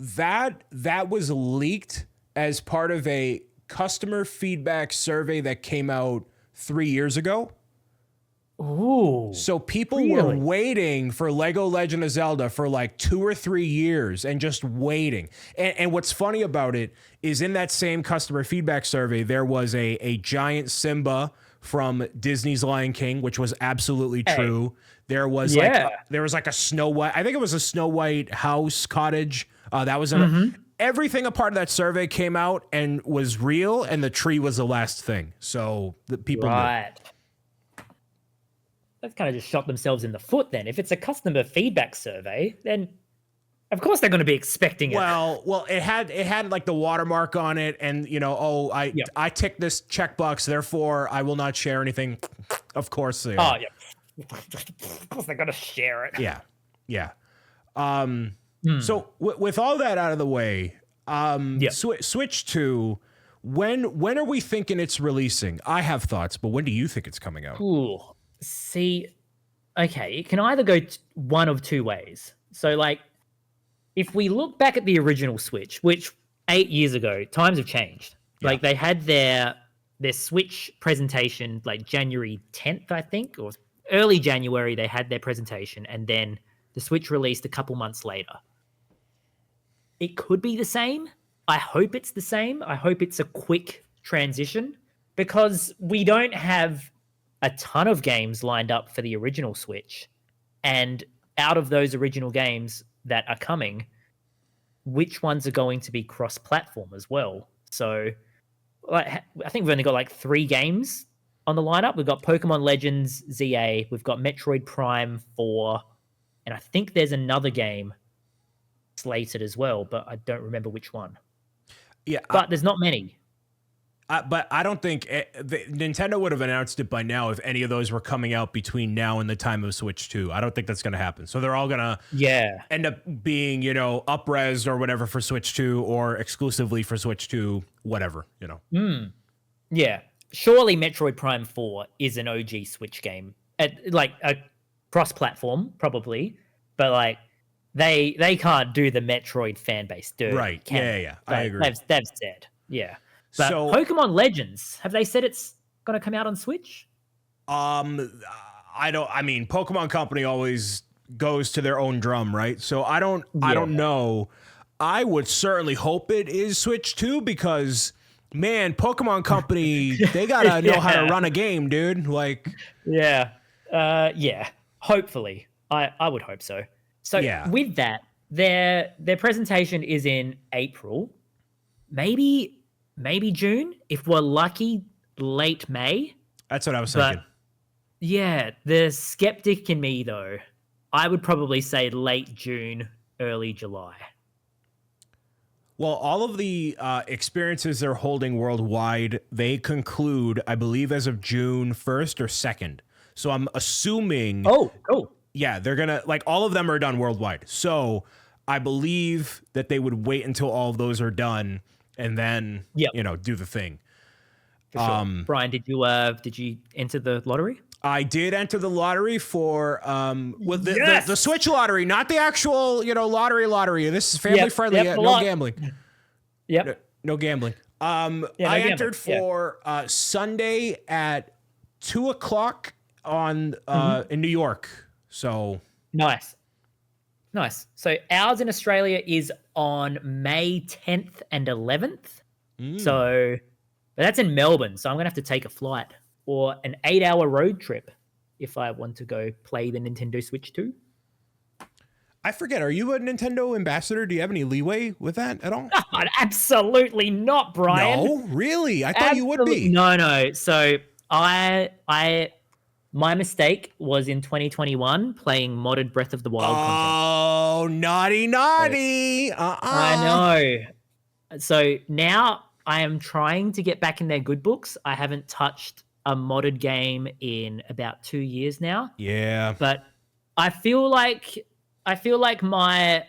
That was leaked as part of a customer feedback survey that came out 3 years ago. Ooh. So people were waiting for Lego Legend of Zelda for like 2 or 3 years and just waiting. And what's funny about it is in that same customer feedback survey, there was a giant Simba from Disney's Lion King, which was absolutely true. There was like a Snow White. I think it was a Snow White house cottage. That was everything a part of that survey came out and was real, and the tree was the last thing. So the people knew. They've kind of just shot themselves in the foot then. If it's a customer feedback survey, then of course they're going to be expecting it. Well, it had like the watermark on it, and I ticked this checkbox, therefore I will not share anything. Of course they are. Oh yeah. Of course they're going to share it. Yeah. So with all that out of the way, Switch 2, when are we thinking it's releasing? I have thoughts, but when do you think it's coming out? Ooh. See, okay, it can either go one of two ways. So, like, if we look back at the original Switch, which 8 years ago, times have changed. Yeah. Like, they had their Switch presentation, like, January 10th, I think, or early January, they had their presentation, and then the Switch released a couple months later. It could be the same. I hope it's the same. I hope it's a quick transition, because we don't have a ton of games lined up for the original Switch. And out of those original games that are coming, which ones are going to be cross-platform as well? So like, I think we've only got like 3 games on the lineup. We've got Pokemon Legends ZA, we've got Metroid Prime 4, and I think there's another game slated as well, but I don't remember which one. Yeah, but there's not many. But I don't think Nintendo would have announced it by now if any of those were coming out between now and the time of Switch 2. I don't think that's going to happen. So they're all going to end up being, up-resed or whatever for Switch 2 or exclusively for Switch 2, whatever, Yeah. Surely Metroid Prime 4 is an OG Switch game. Like a cross-platform, probably. But like they can't do the Metroid fan base, dude. Right. Yeah. I agree. They've said. Yeah. But Pokemon Legends, have they said it's going to come out on Switch? Pokemon Company always goes to their own drum, right? So I don't know. I would certainly hope it is Switch 2 because, man, Pokemon Company, they got to know how to run a game, dude. Like, hopefully. I would hope so. So with that, their presentation is in April. Maybe June, if we're lucky, late May. That's what I was thinking. But yeah, the skeptic in me, though, I would probably say late June, early July. Well, all of the experiences they're holding worldwide, they conclude, I believe, as of June 1st or 2nd. So I'm assuming... Oh, cool. Yeah, they're going to... Like, all of them are done worldwide. So I believe that they would wait until all of those are done and then, do the thing. For sure. Brian, did you enter the lottery? I did enter the lottery for the Switch lottery, not the actual, lottery. This is family friendly. No gambling. Yep. No gambling. I entered for Sunday at 2:00 on in New York. So nice. So ours in Australia is on May 10th and 11th. So that's in Melbourne. So I'm going to have to take a flight or an 8-hour road trip if I want to go play the Nintendo Switch 2. I forget. Are you a Nintendo ambassador? Do you have any leeway with that at all? Absolutely not, Brian. No, really? I thought you would be. No. So my mistake was in 2021 playing modded Breath of the Wild content. Oh, naughty. I know. So now I am trying to get back in their good books. I haven't touched a modded game in about 2 years now. Yeah. But I feel like my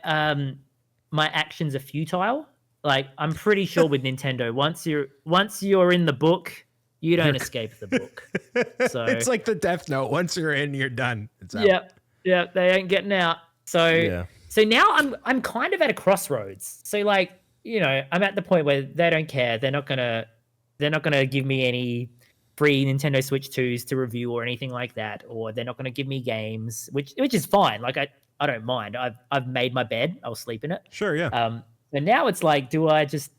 my actions are futile. Like, I'm pretty sure with Nintendo, once you're in the book, you don't escape the book. So it's like the Death Note. Once you're in, you're done. It's out. Yeah, they ain't getting out. So now I'm kind of at a crossroads. So, like, you know, I'm at the point where they don't care. They're not gonna give me any free Nintendo Switch 2s to review or anything like that, or they're not gonna give me games, which is fine. Like, I don't mind. I've made my bed. I'll sleep in it. Sure, yeah. But now it's like, do I just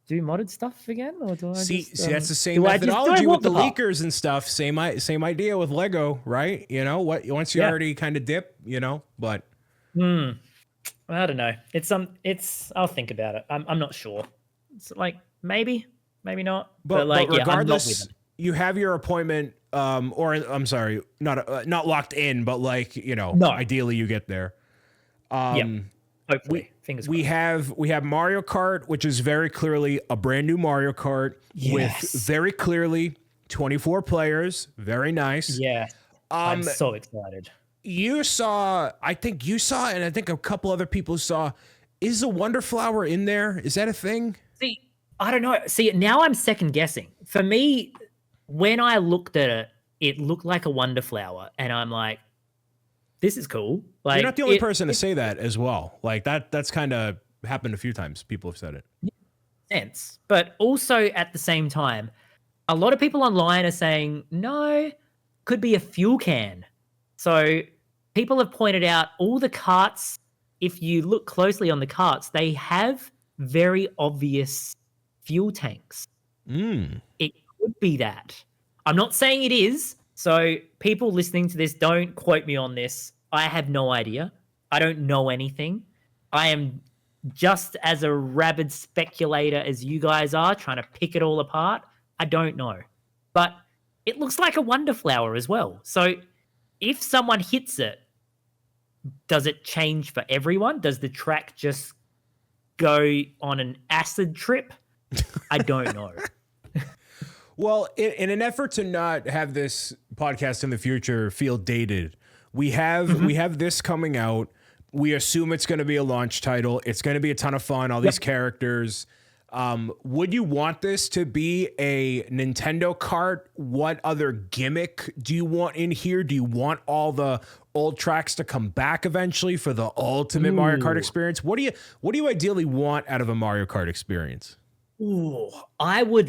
do modded stuff again, or do I see that's the same do methodology I with the walk leakers and stuff. Same idea with Lego, right? You know what? Once you already kind of dip, you know, but I don't know. I'll think about it. I'm not sure. It's like maybe not. But like, regardless, you have your appointment. Or I'm sorry, not locked in, but like, you know, ideally you get there. Hopefully, fingers crossed. We have Mario Kart, which is very clearly a brand new Mario Kart with very clearly 24 players. Very nice. Yeah, I'm so excited. I think you saw, and I think a couple other people saw. Is the Wonder Flower in there? Is that a thing? See, I don't know. See, now I'm second guessing. For me, when I looked at it, it looked like a Wonder Flower, and I'm like, this is cool. Like, you're not the only person to say that as well. Like that's kind of happened a few times. People have said it. Sense. But also at the same time, a lot of people online are saying, no, could be a fuel can. So people have pointed out all the carts, if you look closely on the carts, they have very obvious fuel tanks. It could be that. I'm not saying it is. So people listening to this, don't quote me on this. I have no idea. I don't know anything. I am just as a rabid speculator as you guys are, trying to pick it all apart. I don't know. But it looks like a Wonder Flower as well. So if someone hits it, does it change for everyone? Does the track just go on an acid trip? I don't know. Well, in an effort to not have this podcast in the future feel dated, we have this coming out. We assume it's going to be a launch title. It's going to be a ton of fun. All these characters. Would you want this to be a Nintendo Kart? What other gimmick do you want in here? Do you want all the old tracks to come back eventually for the ultimate Mario Kart experience? What do you ideally want out of a Mario Kart experience? Ooh, I would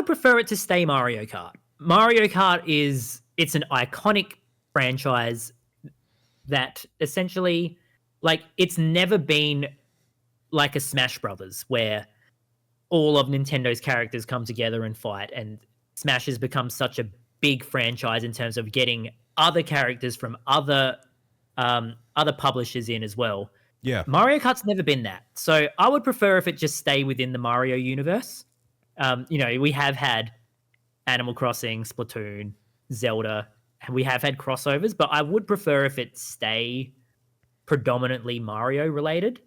prefer it to stay Mario Kart. Mario Kart it's an iconic franchise that essentially, like, it's never been like a Smash Brothers where all of Nintendo's characters come together and fight, and Smash has become such a big franchise in terms of getting other characters from other publishers in as well. Yeah. Mario Kart's never been that. So I would prefer if it just stay within the Mario universe. You know, we have had Animal Crossing, Splatoon, Zelda, and we have had crossovers, but I would prefer if it stay predominantly Mario related.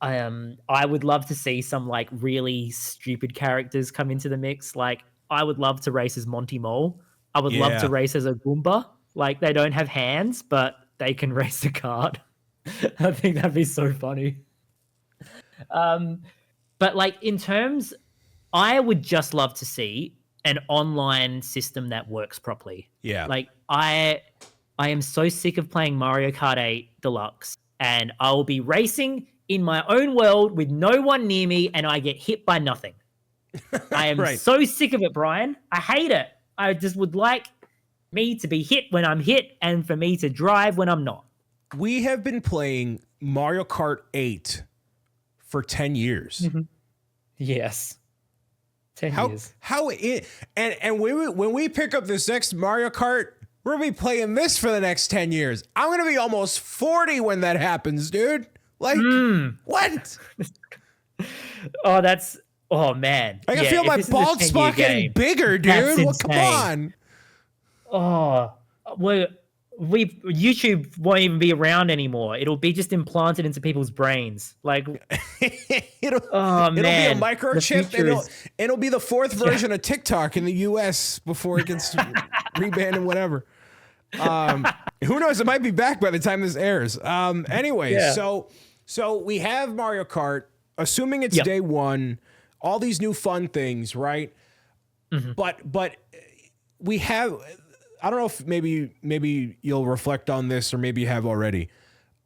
I would love to see some like really stupid characters come into the mix. Like, I would love to race as Monty Mole. I would love to race as a Goomba. Like, they don't have hands, but they can race a kart. I think that'd be so funny. But like, in terms, I would just love to see an online system that works properly. Yeah. Like, I am so sick of playing Mario Kart 8 Deluxe, and I will be racing in my own world with no one near me, and I get hit by nothing. I am so sick of it, Brian. I hate it. I just would like me to be hit when I'm hit, and for me to drive when I'm not. We have been playing Mario Kart 8 for 10 years. Mm-hmm. Yes. 10 years. And when we pick up this next Mario Kart, we're going to be playing this for the next 10 years. I'm going to be almost 40 when that happens, dude. Like, what? Oh, man. I can feel my bald spot getting bigger, dude. Well, come on. Oh, we're YouTube won't even be around anymore. It'll be just implanted into people's brains. Like, it'll be a microchip, and it'll be the fourth version of TikTok in the US before it gets rebanned and whatever. Who knows? It might be back by the time this airs. Anyway, so we have Mario Kart, assuming it's day one, all these new fun things, right? Mm-hmm. But we have, I don't know if maybe you'll reflect on this, or maybe you have already.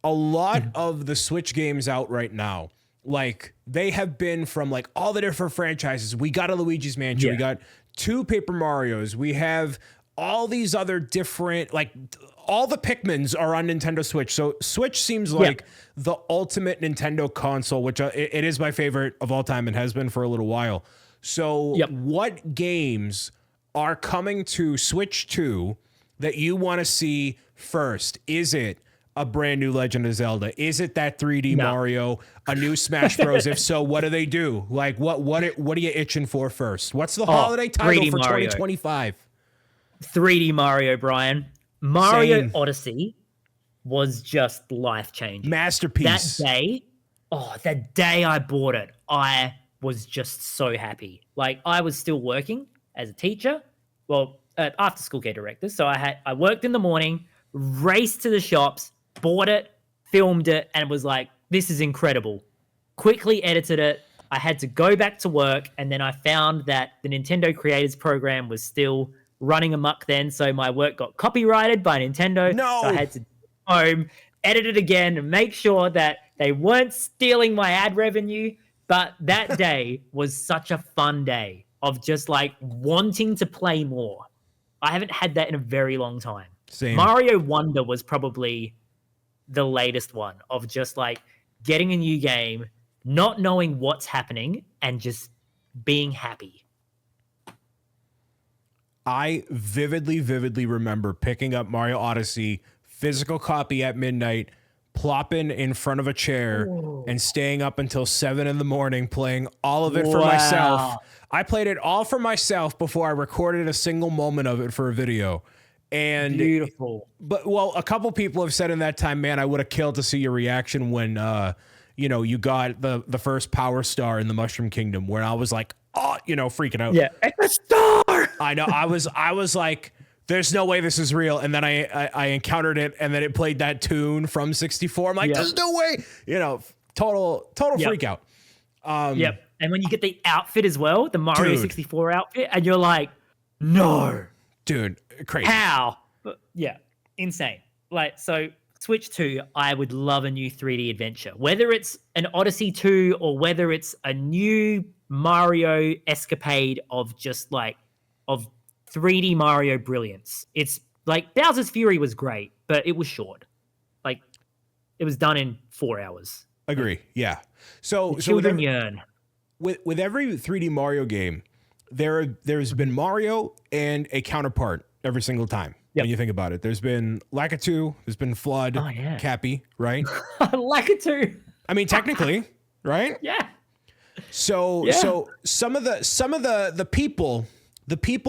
A lot of the Switch games out right now, like, they have been from like all the different franchises. We got a Luigi's Mansion, we got 2 Paper Marios, we have all these other different, like, all the Pikmins are on Nintendo Switch. So Switch seems like the ultimate Nintendo console, which it is my favorite of all time and has been for a little while. So what games are coming to Switch 2 that you want to see first? Is it a brand new Legend of Zelda? Is it that 3D Mario, a new Smash Bros? If so, what do they do? Like, what are you itching for first? What's the holiday title for 2025? 3D Mario, Brian. Mario Odyssey was just life-changing. Masterpiece. That day I bought it, I was just so happy. Like, I was still working as a teacher, after school care director. So I worked in the morning, raced to the shops, bought it, filmed it, and was like, this is incredible. Quickly edited it. I had to go back to work, and then I found that the Nintendo Creators Program was still running amok then, so my work got copyrighted by Nintendo. No. So I had to go home, edit it again, and make sure that they weren't stealing my ad revenue. But that day was such a fun day of just like wanting to play more. I haven't had that in a very long time. Same. Mario Wonder was probably the latest one of just like getting a new game, not knowing what's happening, and just being happy. I vividly remember picking up Mario Odyssey, physical copy at midnight, plopping in front of a chair and staying up until 7 a.m, playing all of it for myself. I played it all for myself before I recorded a single moment of it for a video. And beautiful. But a couple people have said in that time, man, I would have killed to see your reaction when you got the first Power Star in the Mushroom Kingdom, where I was like, freaking out. Yeah, it's a star. I know. I was like, there's no way this is real. And then I encountered it, and then it played that tune from 64. I'm like, there's no way. Total freak out. And when you get the outfit as well, the Mario 64 outfit, and you're like, no. Dude, crazy. How? Insane. Like, so Switch 2, I would love a new 3D adventure. Whether it's an Odyssey 2 or whether it's a new Mario escapade of just like, of 3D Mario brilliance. It's like Bowser's Fury was great, but it was short. Like, it was done in 4 hours. Agree. Yeah. So children yearn. With every 3D Mario game, there's been Mario and a counterpart every single time. When you think about it, there's been Lakitu, there's been Flood, Cappy, right? Lakitu. I mean, technically, right? Yeah. So some of the people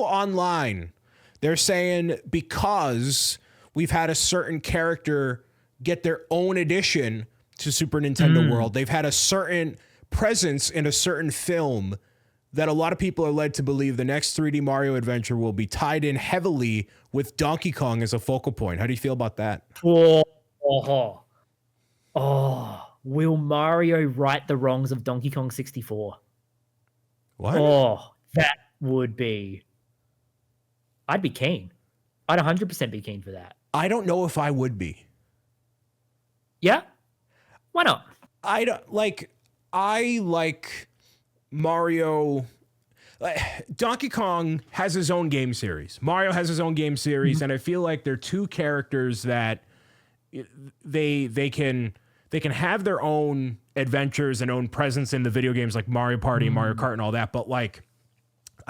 online, they're saying because we've had a certain character get their own addition to Super Nintendo World, they've had a certain presence in a certain film, that a lot of people are led to believe the next 3D Mario adventure will be tied in heavily with Donkey Kong as a focal point. How do you feel about that? Will Mario right the wrongs of Donkey Kong 64? What? That would be... I'd be keen. I'd 100% be keen for that. I don't know if I would be. Yeah? Why not? I like Mario. Donkey Kong has his own game series. Mario has his own game series, and I feel like they're two characters that they can have their own adventures and own presence in the video games, like Mario Party and Mario Kart and all that. But like,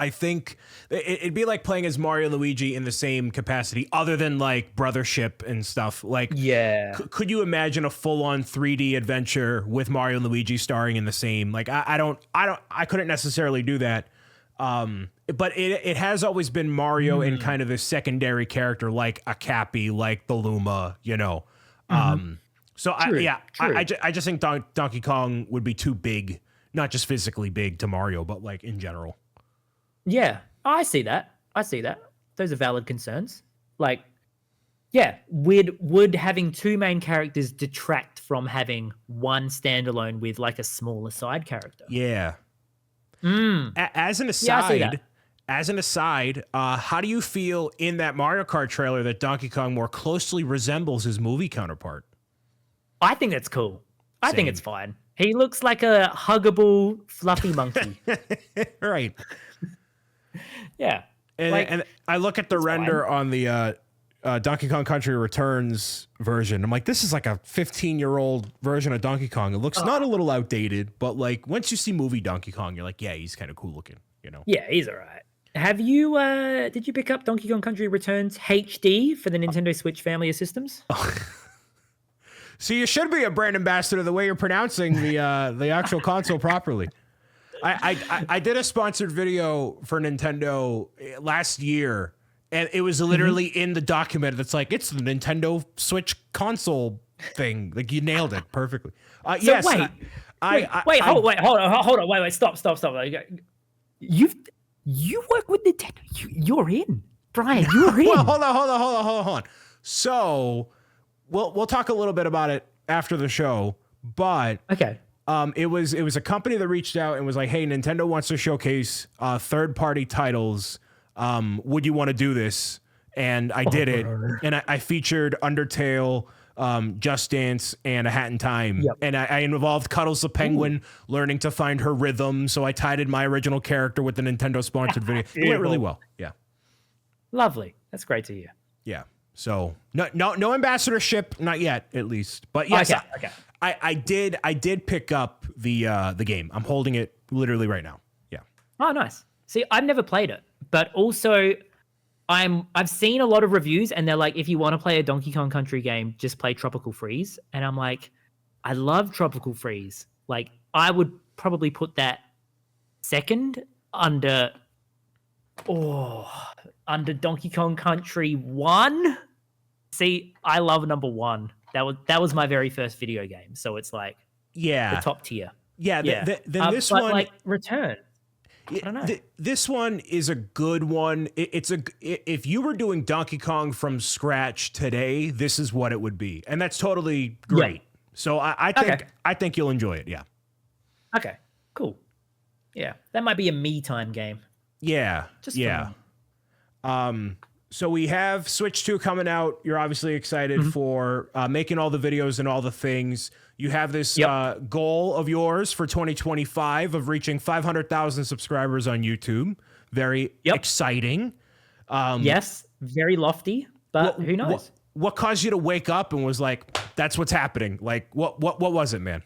I think it'd be like playing as Mario and Luigi in the same capacity, other than like brothership and stuff. Like, could you imagine a full-on 3D adventure with Mario and Luigi starring in the same? Like, I couldn't necessarily do that. But it has always been Mario in kind of this secondary character, like a Cappy, like the Luma, you know. So True. I just think Donkey Kong would be too big, not just physically big to Mario, but like in general. Yeah, I see that. Those are valid concerns. Like, yeah, would having two main characters detract from having one standalone with like a smaller side character? Yeah. As an Yeah, I see that. aside, how do you feel in that Mario Kart trailer that Donkey Kong more closely resembles his movie counterpart? I think that's cool. I think Same. it's fine. He looks like a huggable, fluffy monkey. Right. Yeah. And I look at the render on the Donkey Kong Country Returns version. I'm like, this is like a 15-year-old version of Donkey Kong. It looks not a little outdated, but like once you see movie Donkey Kong, you're like, yeah, he's kind of cool looking, you know? Yeah, he's all right. Have you, did you pick up Donkey Kong Country Returns HD for the Nintendo Switch family of systems? So you should be a brand ambassador the way you're pronouncing the actual console properly. I did a sponsored video for Nintendo last year, and it was literally in the document that's like, it's the Nintendo Switch console thing. Like, you nailed it perfectly. So yes. hold on. Wait, stop. Like, you work with Nintendo. You're in. Brian, you're in. Well, hold on. So we'll talk a little bit about it after the show, but Okay. it was a company that reached out and was like, hey, Nintendo wants to showcase third-party titles. Would you want to do this? And I did it. And I featured Undertale, Just Dance, and A Hat in Time. Yep. And I involved Cuddles the Penguin learning to find her rhythm. So I tied in my original character with the Nintendo sponsored video. It went really well. Yeah. Lovely. That's great to hear. Yeah. So no ambassadorship, not yet, at least. But yes, Okay. I did pick up the game. I'm holding it literally right now. Yeah. Oh, nice. See, I've never played it, but also I've seen a lot of reviews and they're like, if you want to play a Donkey Kong Country game, just play Tropical Freeze. And I'm like, I love Tropical Freeze. Like, I would probably put that second under Donkey Kong Country 1. See, I love number 1. That was my very first video game, so it's like the top tier. Yeah. Then this but one, like Return. I don't know. This one is a good one. If you were doing Donkey Kong from scratch today, this is what it would be, and that's totally great. Yeah. So I think you'll enjoy it. Yeah. Okay. Cool. Yeah, that might be a me time game. Yeah. Just yeah. So we have Switch 2 coming out. You're obviously excited for making all the videos and all the things. You have this goal of yours for 2025 of reaching 500,000 subscribers on YouTube. Very exciting. Yes, very lofty, but who knows? What caused you to wake up and was like, that's what's happening? Like, what was it, man?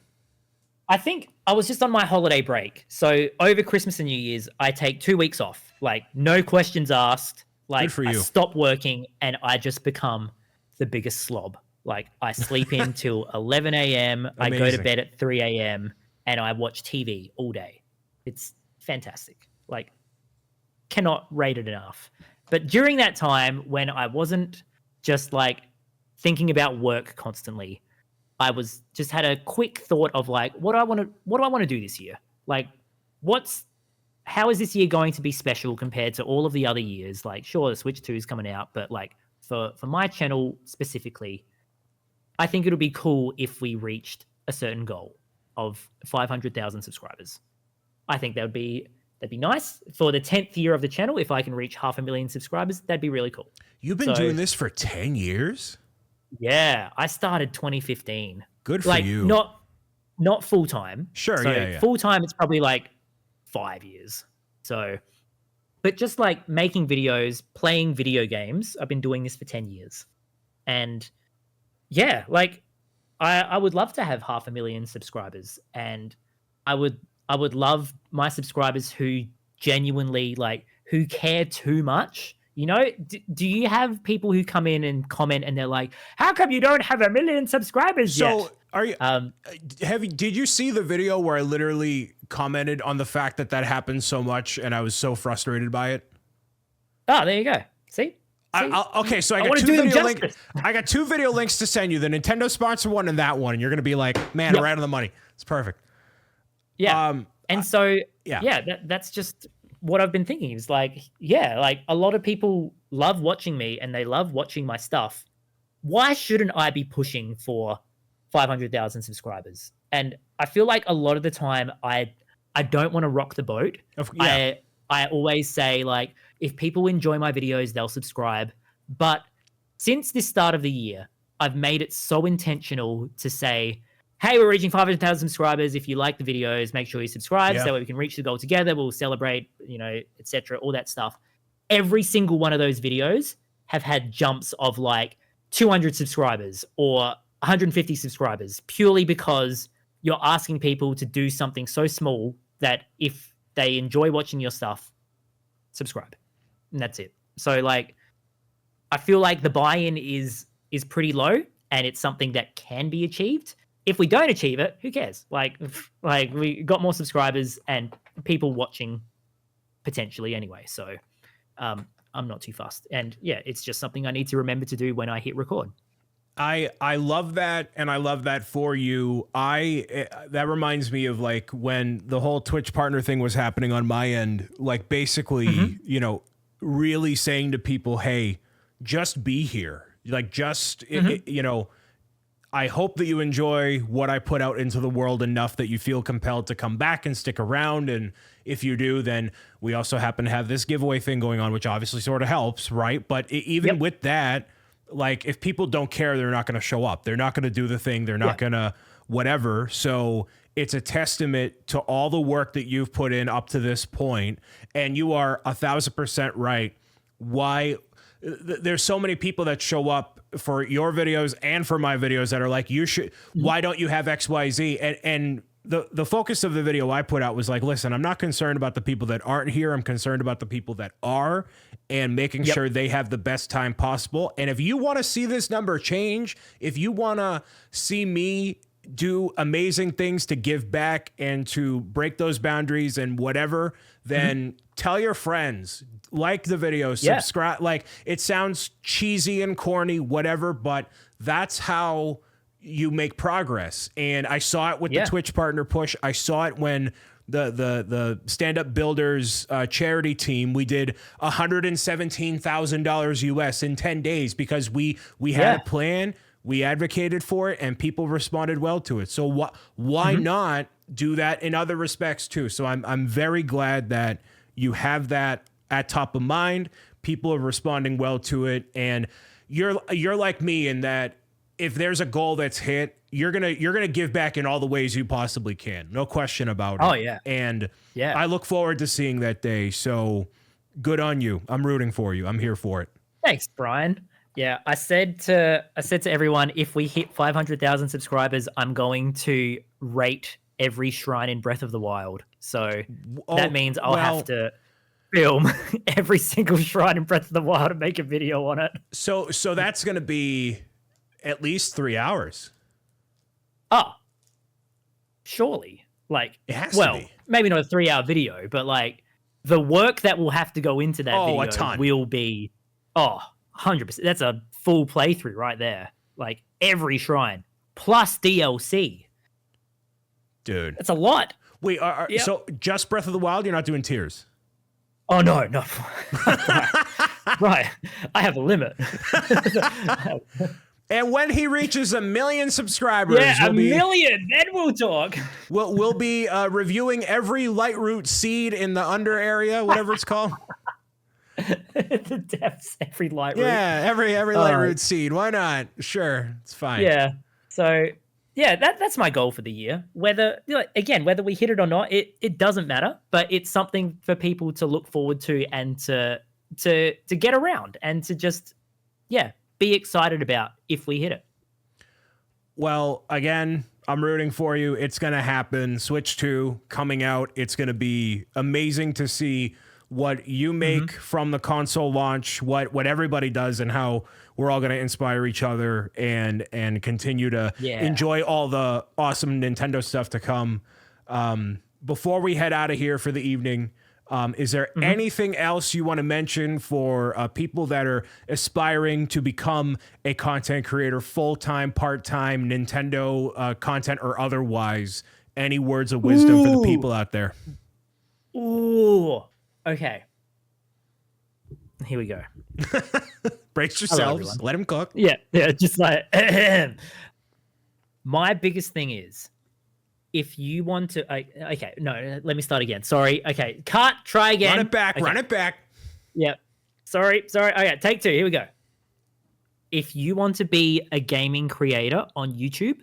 I think I was just on my holiday break. So over Christmas and New Year's, I take 2 weeks off. Like, no questions asked. Like, Good for you. I stop working and I just become the biggest slob. Like, I sleep in till 11 a.m. I go to bed at 3 a.m. and I watch TV all day. It's fantastic. Like, cannot rate it enough. But during that time, when I wasn't just like thinking about work constantly, I was just had a quick thought of like, what do I want to do this year? Like, how is this year going to be special compared to all of the other years? Like, sure, the Switch 2 is coming out, but like for my channel specifically, I think it'll be cool if we reached a certain goal of 500,000 subscribers. I think that'd be nice for the 10th year of the channel. If I can reach 500,000 subscribers, that'd be really cool. You've been doing this for 10 years? Yeah, I started 2015. Good for you. Not full time. Sure, so yeah. Full time, it's probably like 5 years. So, but just like making videos, playing video games, I've been doing this for 10 years. And yeah, like I would love to have 500,000 subscribers, and I would love my subscribers who genuinely who care too much. You know, do you have people who come in and comment and they're like, how come you don't have 1 million subscribers yet? So are you, did you see the video where I literally commented on the fact that happens so much, and I was so frustrated by it. Oh, there you go. See? Okay, so I got two video links to send you. The Nintendo sponsor one and that one. And you're gonna be like, man, right on the money. It's perfect. Yeah. That's just what I've been thinking. Is like, like a lot of people love watching me and they love watching my stuff. Why shouldn't I be pushing for 500,000 subscribers? And I feel like a lot of the time I don't want to rock the boat. I always say, like, if people enjoy my videos, they'll subscribe. But since the start of the year, I've made it so intentional to say, hey, we're reaching 500,000 subscribers. If you like the videos, make sure you subscribe so we can reach the goal together. We'll celebrate, etc., all that stuff. Every single one of those videos have had jumps of like 200 subscribers or 150 subscribers, purely because you're asking people to do something so small that if they enjoy watching your stuff, subscribe. And that's it. So like, I feel like the buy-in is pretty low, and it's something that can be achieved. If we don't achieve it, who cares? Like we got more subscribers and people watching potentially anyway. So I'm not too fussed. And yeah, it's just something I need to remember to do when I hit record. I love that, and I love that for you. That reminds me of like when the whole Twitch partner thing was happening on my end, like basically, really saying to people, hey, just be here. Like I hope that you enjoy what I put out into the world enough that you feel compelled to come back and stick around. And if you do, then we also happen to have this giveaway thing going on, which obviously sort of helps, right? But even with that, like if people don't care, they're not going to show up. They're not going to do the thing. They're not going to whatever. So it's a testament to all the work that you've put in up to this point. And you are 1,000% right. Why there's so many people that show up for your videos and for my videos that are like, why don't you have XYZ? And the focus of the video I put out was like, listen, I'm not concerned about the people that aren't here. I'm concerned about the people that are, and making sure they have the best time possible. And if you want to see this number change, if you want to see me do amazing things to give back and to break those boundaries and whatever, then tell your friends, like the video, subscribe. Like, it sounds cheesy and corny, whatever, but that's how you make progress. And I saw it with the Twitch partner push. I saw it when the stand-up builders charity team, we did $117,000 US in 10 days because we had a plan, we advocated for it, and people responded well to it. So why not do that in other respects too? So I'm very glad that you have that at top of mind. People are responding well to it, and you're like me in that if there's a goal that's hit, you're gonna give back in all the ways you possibly can. No question about it. Oh yeah. And I look forward to seeing that day. So good on you. I'm rooting for you. I'm here for it. Thanks, Brian. Yeah, I said to everyone, if we hit 500,000 subscribers, I'm going to rate every shrine in Breath of the Wild. So that means I'll have to film every single shrine in Breath of the Wild and make a video on it. So that's going to be at least 3 hours. Oh, surely. Like, it has to be. Maybe not a 3-hour video, but like the work that will have to go into that video a ton. Will be 100%. That's a full playthrough right there. Like every shrine plus DLC. Dude, that's a lot. Wait, so just Breath of the Wild? You're not doing Tears? Oh no. Right. I have a limit. And when he reaches 1 million subscribers, a million, then we'll talk. We'll be reviewing every Lightroot seed in the under area, whatever it's called. The depths, every Lightroot. Yeah, every Lightroot seed. Why not? Sure, it's fine. Yeah. So yeah, that's my goal for the year. Whether whether we hit it or not, it doesn't matter. But it's something for people to look forward to and to get around and to just be excited about if we hit it. Well, again, I'm rooting for you. It's going to happen. Switch 2 coming out. It's going to be amazing to see what you make from the console launch, what everybody does, and how we're all going to inspire each other and continue to enjoy all the awesome Nintendo stuff to come. before we head out of here for the evening, is there anything else you want to mention for people that are aspiring to become a content creator, full-time, part-time, Nintendo content or otherwise? Any words of wisdom for the people out there? Ooh. Okay. Here we go. Brace yourselves. Let him cook. Yeah. Just like my biggest thing is, if you want to, okay, no, let me start again. Sorry. Okay, cut. Try again. Run it back. Okay. Run it back. Yep. Sorry. Okay, take 2. Here we go. If you want to be a gaming creator on YouTube,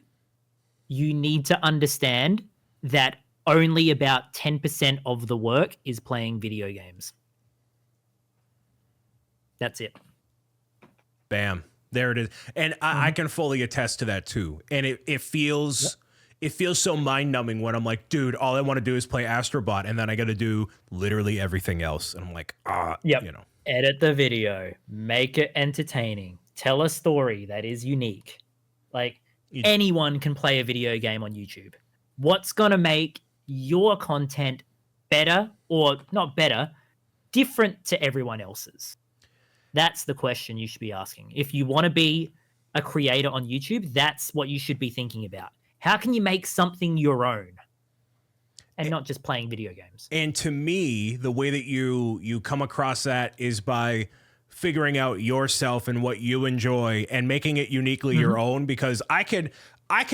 you need to understand that only about 10% of the work is playing video games. That's it. Bam. There it is. And I can fully attest to that too. And it feels so mind-numbing when I'm like, dude, all I want to do is play Astrobot, and then I got to do literally everything else. And I'm like, you know. Edit the video, make it entertaining, tell a story that is unique. Like, anyone can play a video game on YouTube. What's going to make your content better, or not better, different to everyone else's? That's the question you should be asking. If you want to be a creator on YouTube, that's what you should be thinking about. How can you make something your own and not just playing video games? And to me, the way that you come across that is by figuring out yourself and what you enjoy and making it uniquely your own, because I can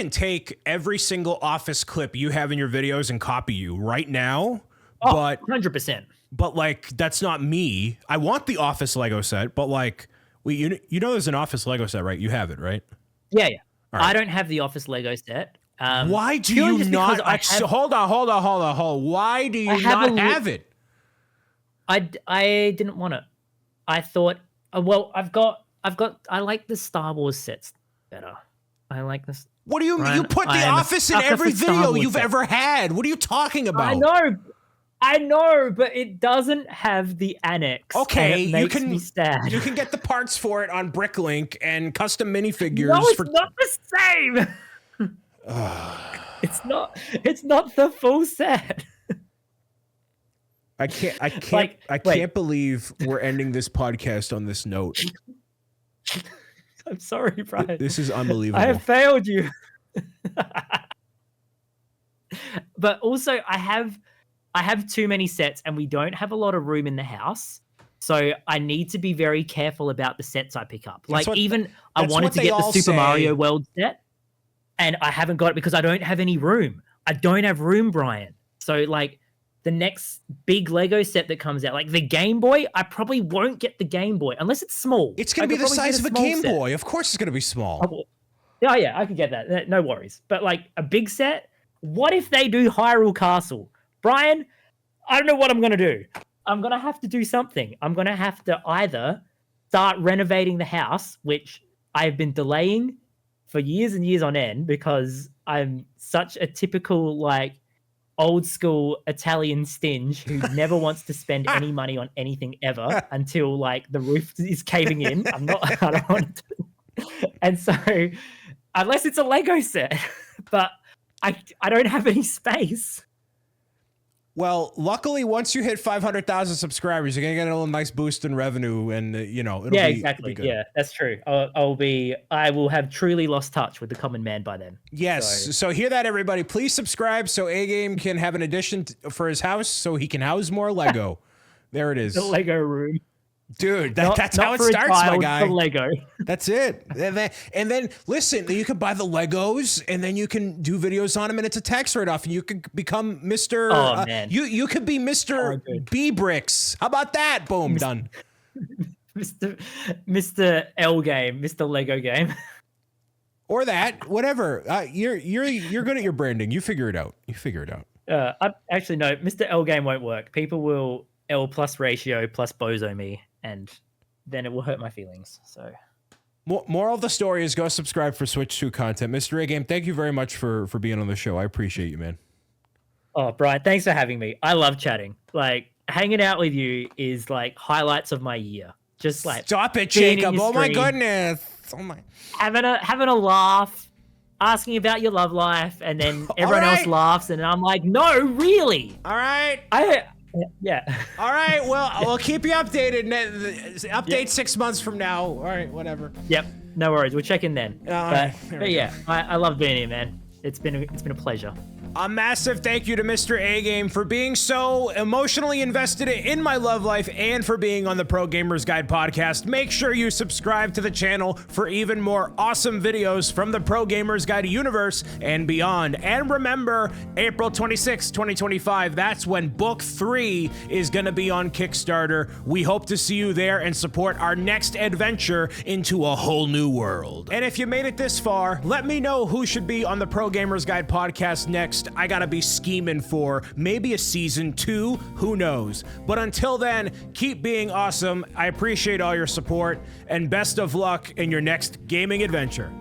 take every single Office clip you have in your videos and copy you right now. But 100%. But like, that's not me. I want the Office Lego set, but like, you know there's an Office Lego set, right? You have it, right? Yeah. Right. I don't have the Office Lego set. Why do you not? Hold on. Why do you not have it? I didn't want it. I thought, I like the Star Wars sets better. I like this. What do you mean? You put the Office in every video you've ever had. What are you talking about? I know, but it doesn't have the annex. Okay, you can get the parts for it on Bricklink and custom minifigures. No, it's not the same. It's not the full set. I can't believe we're ending this podcast on this note. I'm sorry, Brian. This is unbelievable. I have failed you. But also, I have too many sets, and we don't have a lot of room in the house. So I need to be very careful about the sets I pick up. I wanted to get the Super Mario World set, and I haven't got it because I don't have any room. I don't have room, Brian. So like the next big Lego set that comes out, like the Game Boy, I probably won't get the Game Boy unless it's small. It's going to be the size of a Game Boy. Of course it's going to be small. Oh yeah, I could get that. No worries. But like a big set, what if they do Hyrule Castle? Brian, I don't know what I'm going to do. I'm going to have to do something. I'm going to have to either start renovating the house, which I've been delaying for years and years on end because I'm such a typical, like, old school Italian stinge who never wants to spend any money on anything ever until, like, the roof is caving in. I don't want to. And so, unless it's a Lego set, but I don't have any space. Well, luckily, once you hit 500,000 subscribers, you're gonna get a little nice boost in revenue, and it'll be exactly. Be good. Yeah, that's true. I will have truly lost touch with the common man by then. Yes. So hear that, everybody. Please subscribe so A Game can have an addition for his house, so he can house more Lego. There it is. The Lego room. Dude, that's how it starts, my guy. The Lego. That's it. And then listen, you can buy the Legos, and then you can do videos on them, and it's a tax write-off, and you could become Mr. Oh man, you could be Mr. B Bricks. How about that? Boom, done. Mr. L Game, Mr. Lego Game, or that, whatever. You're good at your branding. You figure it out. Actually, no, Mr. L Game won't work. People will L plus ratio plus bozo me, and then it will hurt my feelings. So, moral of the story is go subscribe for Switch 2 content. Mr. A Game, thank you very much for being on the show. I appreciate you, man. Oh, Brian, thanks for having me. I love chatting. Like, hanging out with you is like highlights of my year. Just like stop it, Jacob. Oh my goodness. Oh my. Having a laugh, asking about your love life, and then everyone else laughs, and I'm like, no, really? All right. Yeah. All right. Well, we'll keep you updated. Update 6 months from now. All right. Whatever. Yep. No worries. We'll check in then. But yeah, go. I love being here, man. It's been a pleasure. A massive thank you to Mr. A-Game for being so emotionally invested in my love life and for being on the Pro Gamers Guide podcast. Make sure you subscribe to the channel for even more awesome videos from the Pro Gamers Guide universe and beyond. And remember, April 26, 2025, that's when Book 3 is going to be on Kickstarter. We hope to see you there and support our next adventure into a whole new world. And if you made it this far, let me know who should be on the Pro Gamers Guide podcast next. I gotta be scheming for maybe a season 2, who knows. But until then, keep being awesome. I appreciate all your support and best of luck in your next gaming adventure.